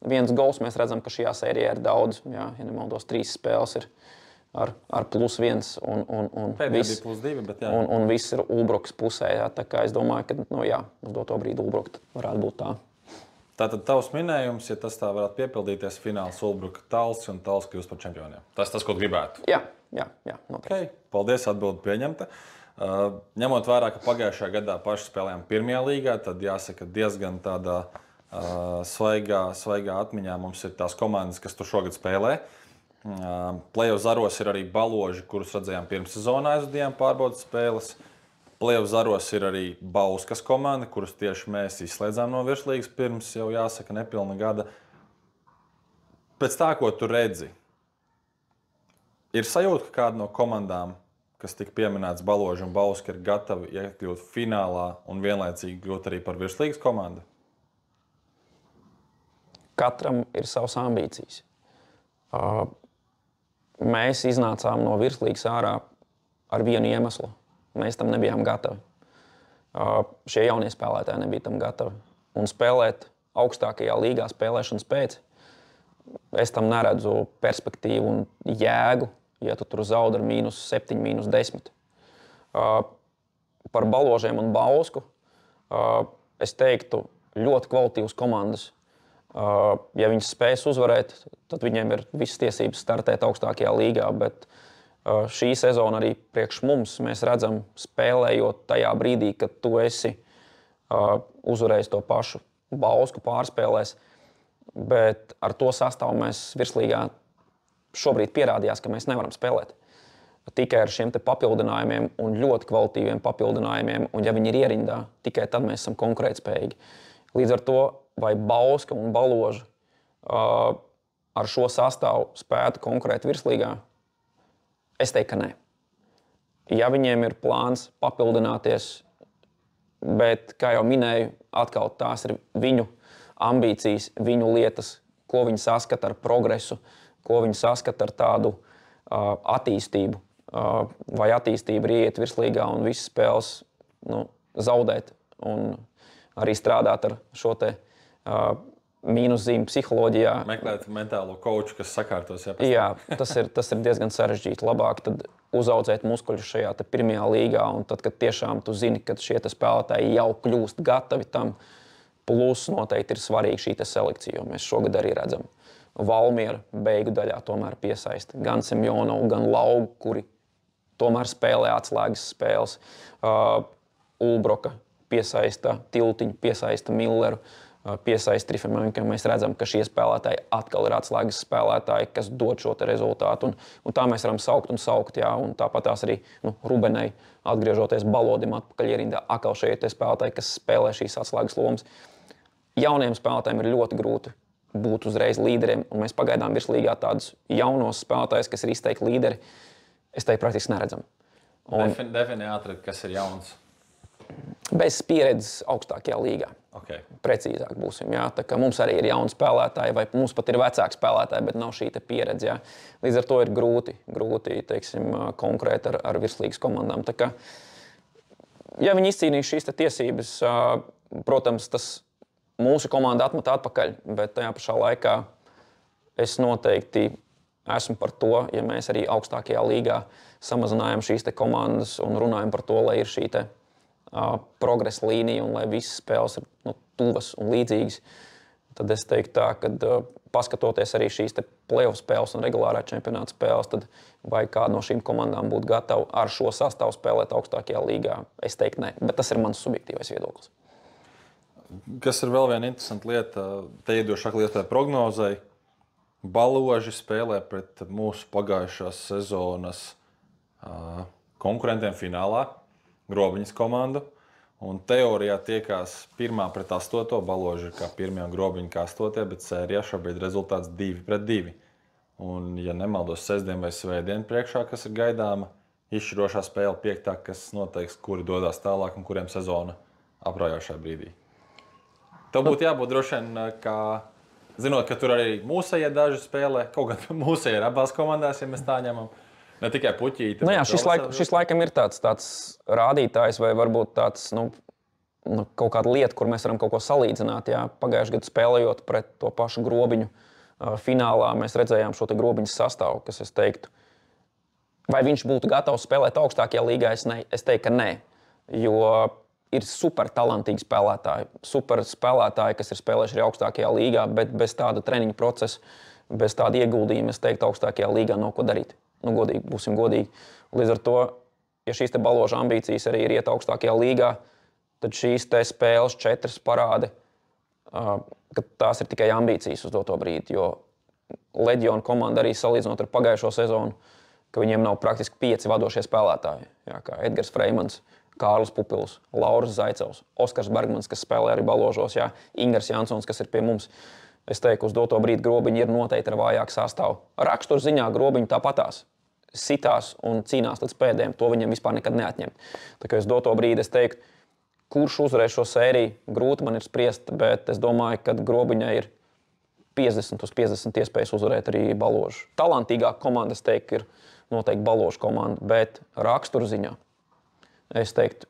viens gols mēs redzam, ka šajā sērijā ir daudz, ja nemaldos 3 spēles ir ar +1 un viss +2, bet jā. Un viss ir Ulbrukas pusē, ja, tā kā es domāju, ka, uz doto brīdi Ulbruka varētu būt tā. Tātad tavs minējums, ja tas tā varētu piepildīties, fināls Ulbruka Talss un Talss kļūst par čempioniem. Tas, ko gribētu. Jā, noteikti. Okay. Paldies, atbildi pieņemta. Ņemot vērā, ka pagājušajā gadā paši spēlējām pirmajā līgā, tad jāsaka diezgan tādā svaigā atmiņā mums ir tās komandas, kas tur šogad spēlē. Playoff zaros ir arī Baloži, kurus redzējām pirmssezonā aizvadījām pārbaudas spēles. Playoff zaros ir arī Bauskas komanda, kurus tieši mēs izslēdzām no virslīgas pirms jau jāsaka nepilna gada. Pēc tā, ko tu redzi, ir sajūta, ka kāda no komandām, kas tika pieminēts Baloži un Bauska, ir gatavi iekļūt finālā un vienlaicīgi kļūt arī par virslīgas komandu? Katram ir savas ambīcijas. Mēs iznācām no virslīgas ārā ar vienu iemeslu. Mēs tam nebijām gatavi. Šie jaunie spēlētāji nebija tam gatavi. Un spēlēt augstākajā līgā spēlēšanas pēc, es tam neredzu perspektīvu un jēgu, ja tu tur zaudi ar -7, -10. Par Baložiem un Bausku es teiktu ļoti kvalitīvas komandas. Ja viņas spēs uzvarēt, tad viņiem ir visas tiesības startēt augstākajā līgā, bet šī sezona arī priekš mums mēs redzam, spēlējot tajā brīdī, kad tu esi uzvarējis to pašu Bausku pārspēlēs, bet ar to sastāvu mēs virslīgā šobrīd pierādījās, ka mēs nevaram spēlēt. Tikai ar šiem papildinājumiem un ļoti kvalitīviem papildinājumiem, un ja viņi ir ierindā, tikai tad mēs esam konkurētspējīgi. Līdz ar to, vai Bauska un Baloža ar šo sastāvu spētu konkurēt virslīgā, es teiktu, ka nē. Ja viņiem ir plāns papildināties, bet, kā jau minēju, atkal tās ir viņu ambīcijas, viņu lietas, ko viņi saskata ar progresu, ko viņi saskata ar tādu attīstību, vai attīstība ir ieiet virslīgā un visas spēles zaudēt un arī strādāt ar šo te mīnuszīmi psiholoģijā. Meklēt mentālo koču, kas sakārtos. Jā, tas ir diezgan sarežģīti. Labāk tad uzaudzēt muskuļus šajā pirmajā līgā, un tad, kad tiešām tu zini, ka šie spēlētāji jau kļūst gatavi tam, plus noteikti ir svarīgi šī selekcija, jo mēs šogad arī redzam. Valmiera beigu daļā tomēr piesaista gan Semjonovu, gan Laugu, kuri tomēr spēlē atslēgas spēles. Ulbroka piesaista Tiltiņu, piesaista Milleru, piesaista Trifemenku. Mēs redzam, ka šie spēlētāji atkal ir atslēgas spēlētāji, kas dod šo rezultātu. Un tā mēs varam saukt, jā. Un tāpat tās arī Rubenai, atgriežoties Balodim atpakaļ ierindā, atkal šie spēlētāji, kas spēlē šīs atslēgas lomas. Jauniem spēlētājiem ir ļoti grūti būt uzreiz līderiem, un mēs pagaidām virslīgā tādus jaunos spēlētājus, kas ir izteikti līderi, es teiktu praktiski neredzam. Definē ātri, kas ir jauns. Bez pieredzes augstākajā līgā. Okay. Precīzāk būsim. Jā. Tā kā mums arī ir jauni spēlētāji, vai mums pat ir vecāki spēlētāji, bet nav šī pieredze. Jā. Līdz ar to ir grūti teiksim, konkurēt ar virslīgas komandām. Tā kā, ja viņi izcīnīs šīs tiesības, protams, tas mūsu komanda atmet atpakaļ, bet tajā pašā laikā es noteikti esmu par to, ja mēs arī augstākajā līgā samazinājām šīs komandas un runājam par to, lai ir šī progresa līnija un lai visas spēles ir tuvas un līdzīgas, tad es teiktu tā, ka paskatoties arī šīs playoff spēles un regulārā čempionāta spēles, tad vai kāda no šīm komandām būtu gatava ar šo sastāvu spēlēt augstākajā līgā, es teiktu nē, bet tas ir mans subjektīvais viedoklis. Kas ir vēl viena interesanta lieta, te iedošāk lietai prognozei. Baloži spēlē pret mūsu pagājušās sezonas konkurentiem finālā, Grobiņas komandu. Un teorijā tiekās 1 pret 8. Baloži ir kā 1 un Grobiņa kā 8. Bet sērijā šobrīd rezultāts 2-2. Un, ja nemaldos, sestdien vai svētdien priekšā, kas ir gaidāma, izšķirošā spēle 5. kas noteiks, kuri dodas tālāk un kuriem sezona aprājās šajā brīdī. Tev būtu jābūt droši vien, kā, zinot, ka tur arī mūsējie daži spēlē, kaut gan mūsējie ir abās komandās, ja mēs tā ņemam. Ne tikai puķīti. Nu jā, šis laikam ir tāds rādītājs vai varbūt tāds, kaut kāda lieta, kur mēs varam kaut ko salīdzināt. Jā. Pagājušajā gadā spēlējot pret to pašu Grobiņu finālā, mēs redzējām šo Grobiņas sastāvu, kas es teiktu, vai viņš būtu gatavs spēlēt augstākajā līgā, es teiktu, ka nē. Jo ir super talantīgi spēlētāji, super spēlētāji, kas ir spēlējuši arī augstākajā līgā, bet bez tāda treniņa procesa, bez tāda ieguldījuma, es teiktu, augstākajā līgā nav ko darīt. Godīgi, būsim godīgi. Līdz ar to, ja šīs te Baloža ambīcijas arī ir iet augstākajā līgā, tad šīs te spēles 4 parāda, ka tās ir tikai ambīcijas uz doto brīdi. Jo Leģiona komanda arī salīdzinot ar pagājušo sezonu, ka viņiem nav praktiski 5 vadošie spēlētāji. Jā, kā Edgars Freimans, Kārlis Pupils, Lauris Zaicevs, Oskars Bergmans, kas spēlē arī Baložos, jā, Ingars Jansons, kas ir pie mums. Es teiktu, uz doto brīdi Grobiņi ir noteikti ar vājāku sastāvu. Raksturziņā Grobiņi tāpatās sitās un cīnās līdz pēdējiem. To viņam vispār nekad neatņemt. Tā kā uz doto brīdi es teiktu, kurš uzvarēs šo sēriju, grūti man ir spriest, bet es domāju, ka Grobiņai ir 50/50 iespējas uzvarēt arī Baložu. Talantīgāka komanda, es teiktu, ir noteikti Baložu komanda, bet raksturziņā es teiktu,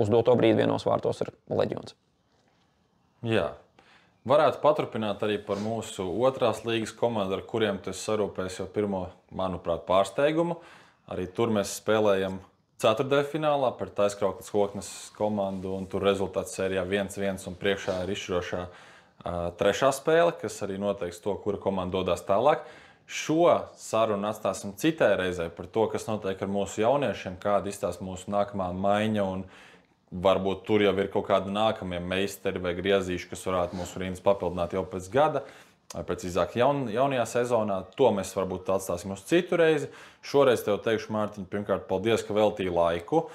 uz doto brīdi vienos vārtos ir Leģions. Jā. Varētu paturpināt arī par mūsu otrās līgas komandu, ar kuriem tu sarūpēsi jau pirmo, manuprāt, pārsteigumu. Arī tur mēs spēlējam ceturtdaļfinālā par Taiskrauklas Koknes komandu, un tur rezultāts sērijā 1-1 un priekšā ir izšķirošā trešā spēle, kas arī noteiks to, kura komanda dodas tālāk. Šo sarunu atstāsim citai reizei par to, kas notiek ar mūsu jauniešiem, kāda izstās mūsu nākamā maiņa, un varbūt tur jau ir kaut kādi nākamie meistari vai griezīši, kas varētu mūsu rindas papildināt jau pēc gada, vai precīzāk jaunajā sezonā. To mēs varbūt atstāsim uz citu reizi. Šoreiz tev teikšu, Mārtiņ, pirmkārt, paldies, ka veltīji laiku.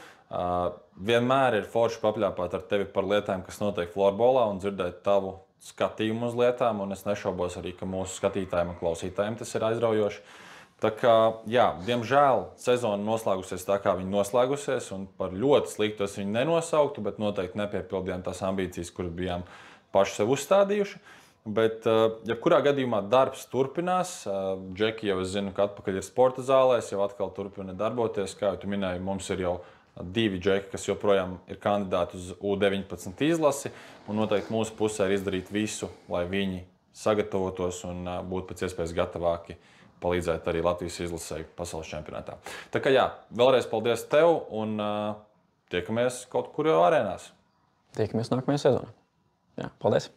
Vienmēr ir forši papļāpāt ar tevi par lietām, kas notiek florbolā, un dzirdēt tavu skatījumu uz lietām, un es nešaubos arī, ka mūsu skatītājiem un klausītājiem tas ir aizraujoši. Tā kā, jā, diemžēl sezona noslēgusies tā, kā viņa noslēgusies, un par ļoti sliktu es viņu nenosauktu, bet noteikti nepiepildījām tās ambīcijas, kuras bijām paši sev uzstādījuši. Bet, jebkurā gadījumā darbs turpinās. Džeki jau es zinu, ka atpakaļ ir sporta zālēs, jau atkal turpina darboties. Kā jau tu minēji, mums ir jau 2 džeki, kas joprojām ir kandidāti uz U19 izlasi, un noteikti mūsu pusē ir izdarīt visu, lai viņi sagatavotos un būtu pēc iespējas gatavāki palīdzēt arī Latvijas izlasei pasaules čempionātā. Tā kā jā, vēlreiz paldies tev un tiekamies kaut kur jau arēnās. Tiekamies nākamajā sezonā. Jā, paldies!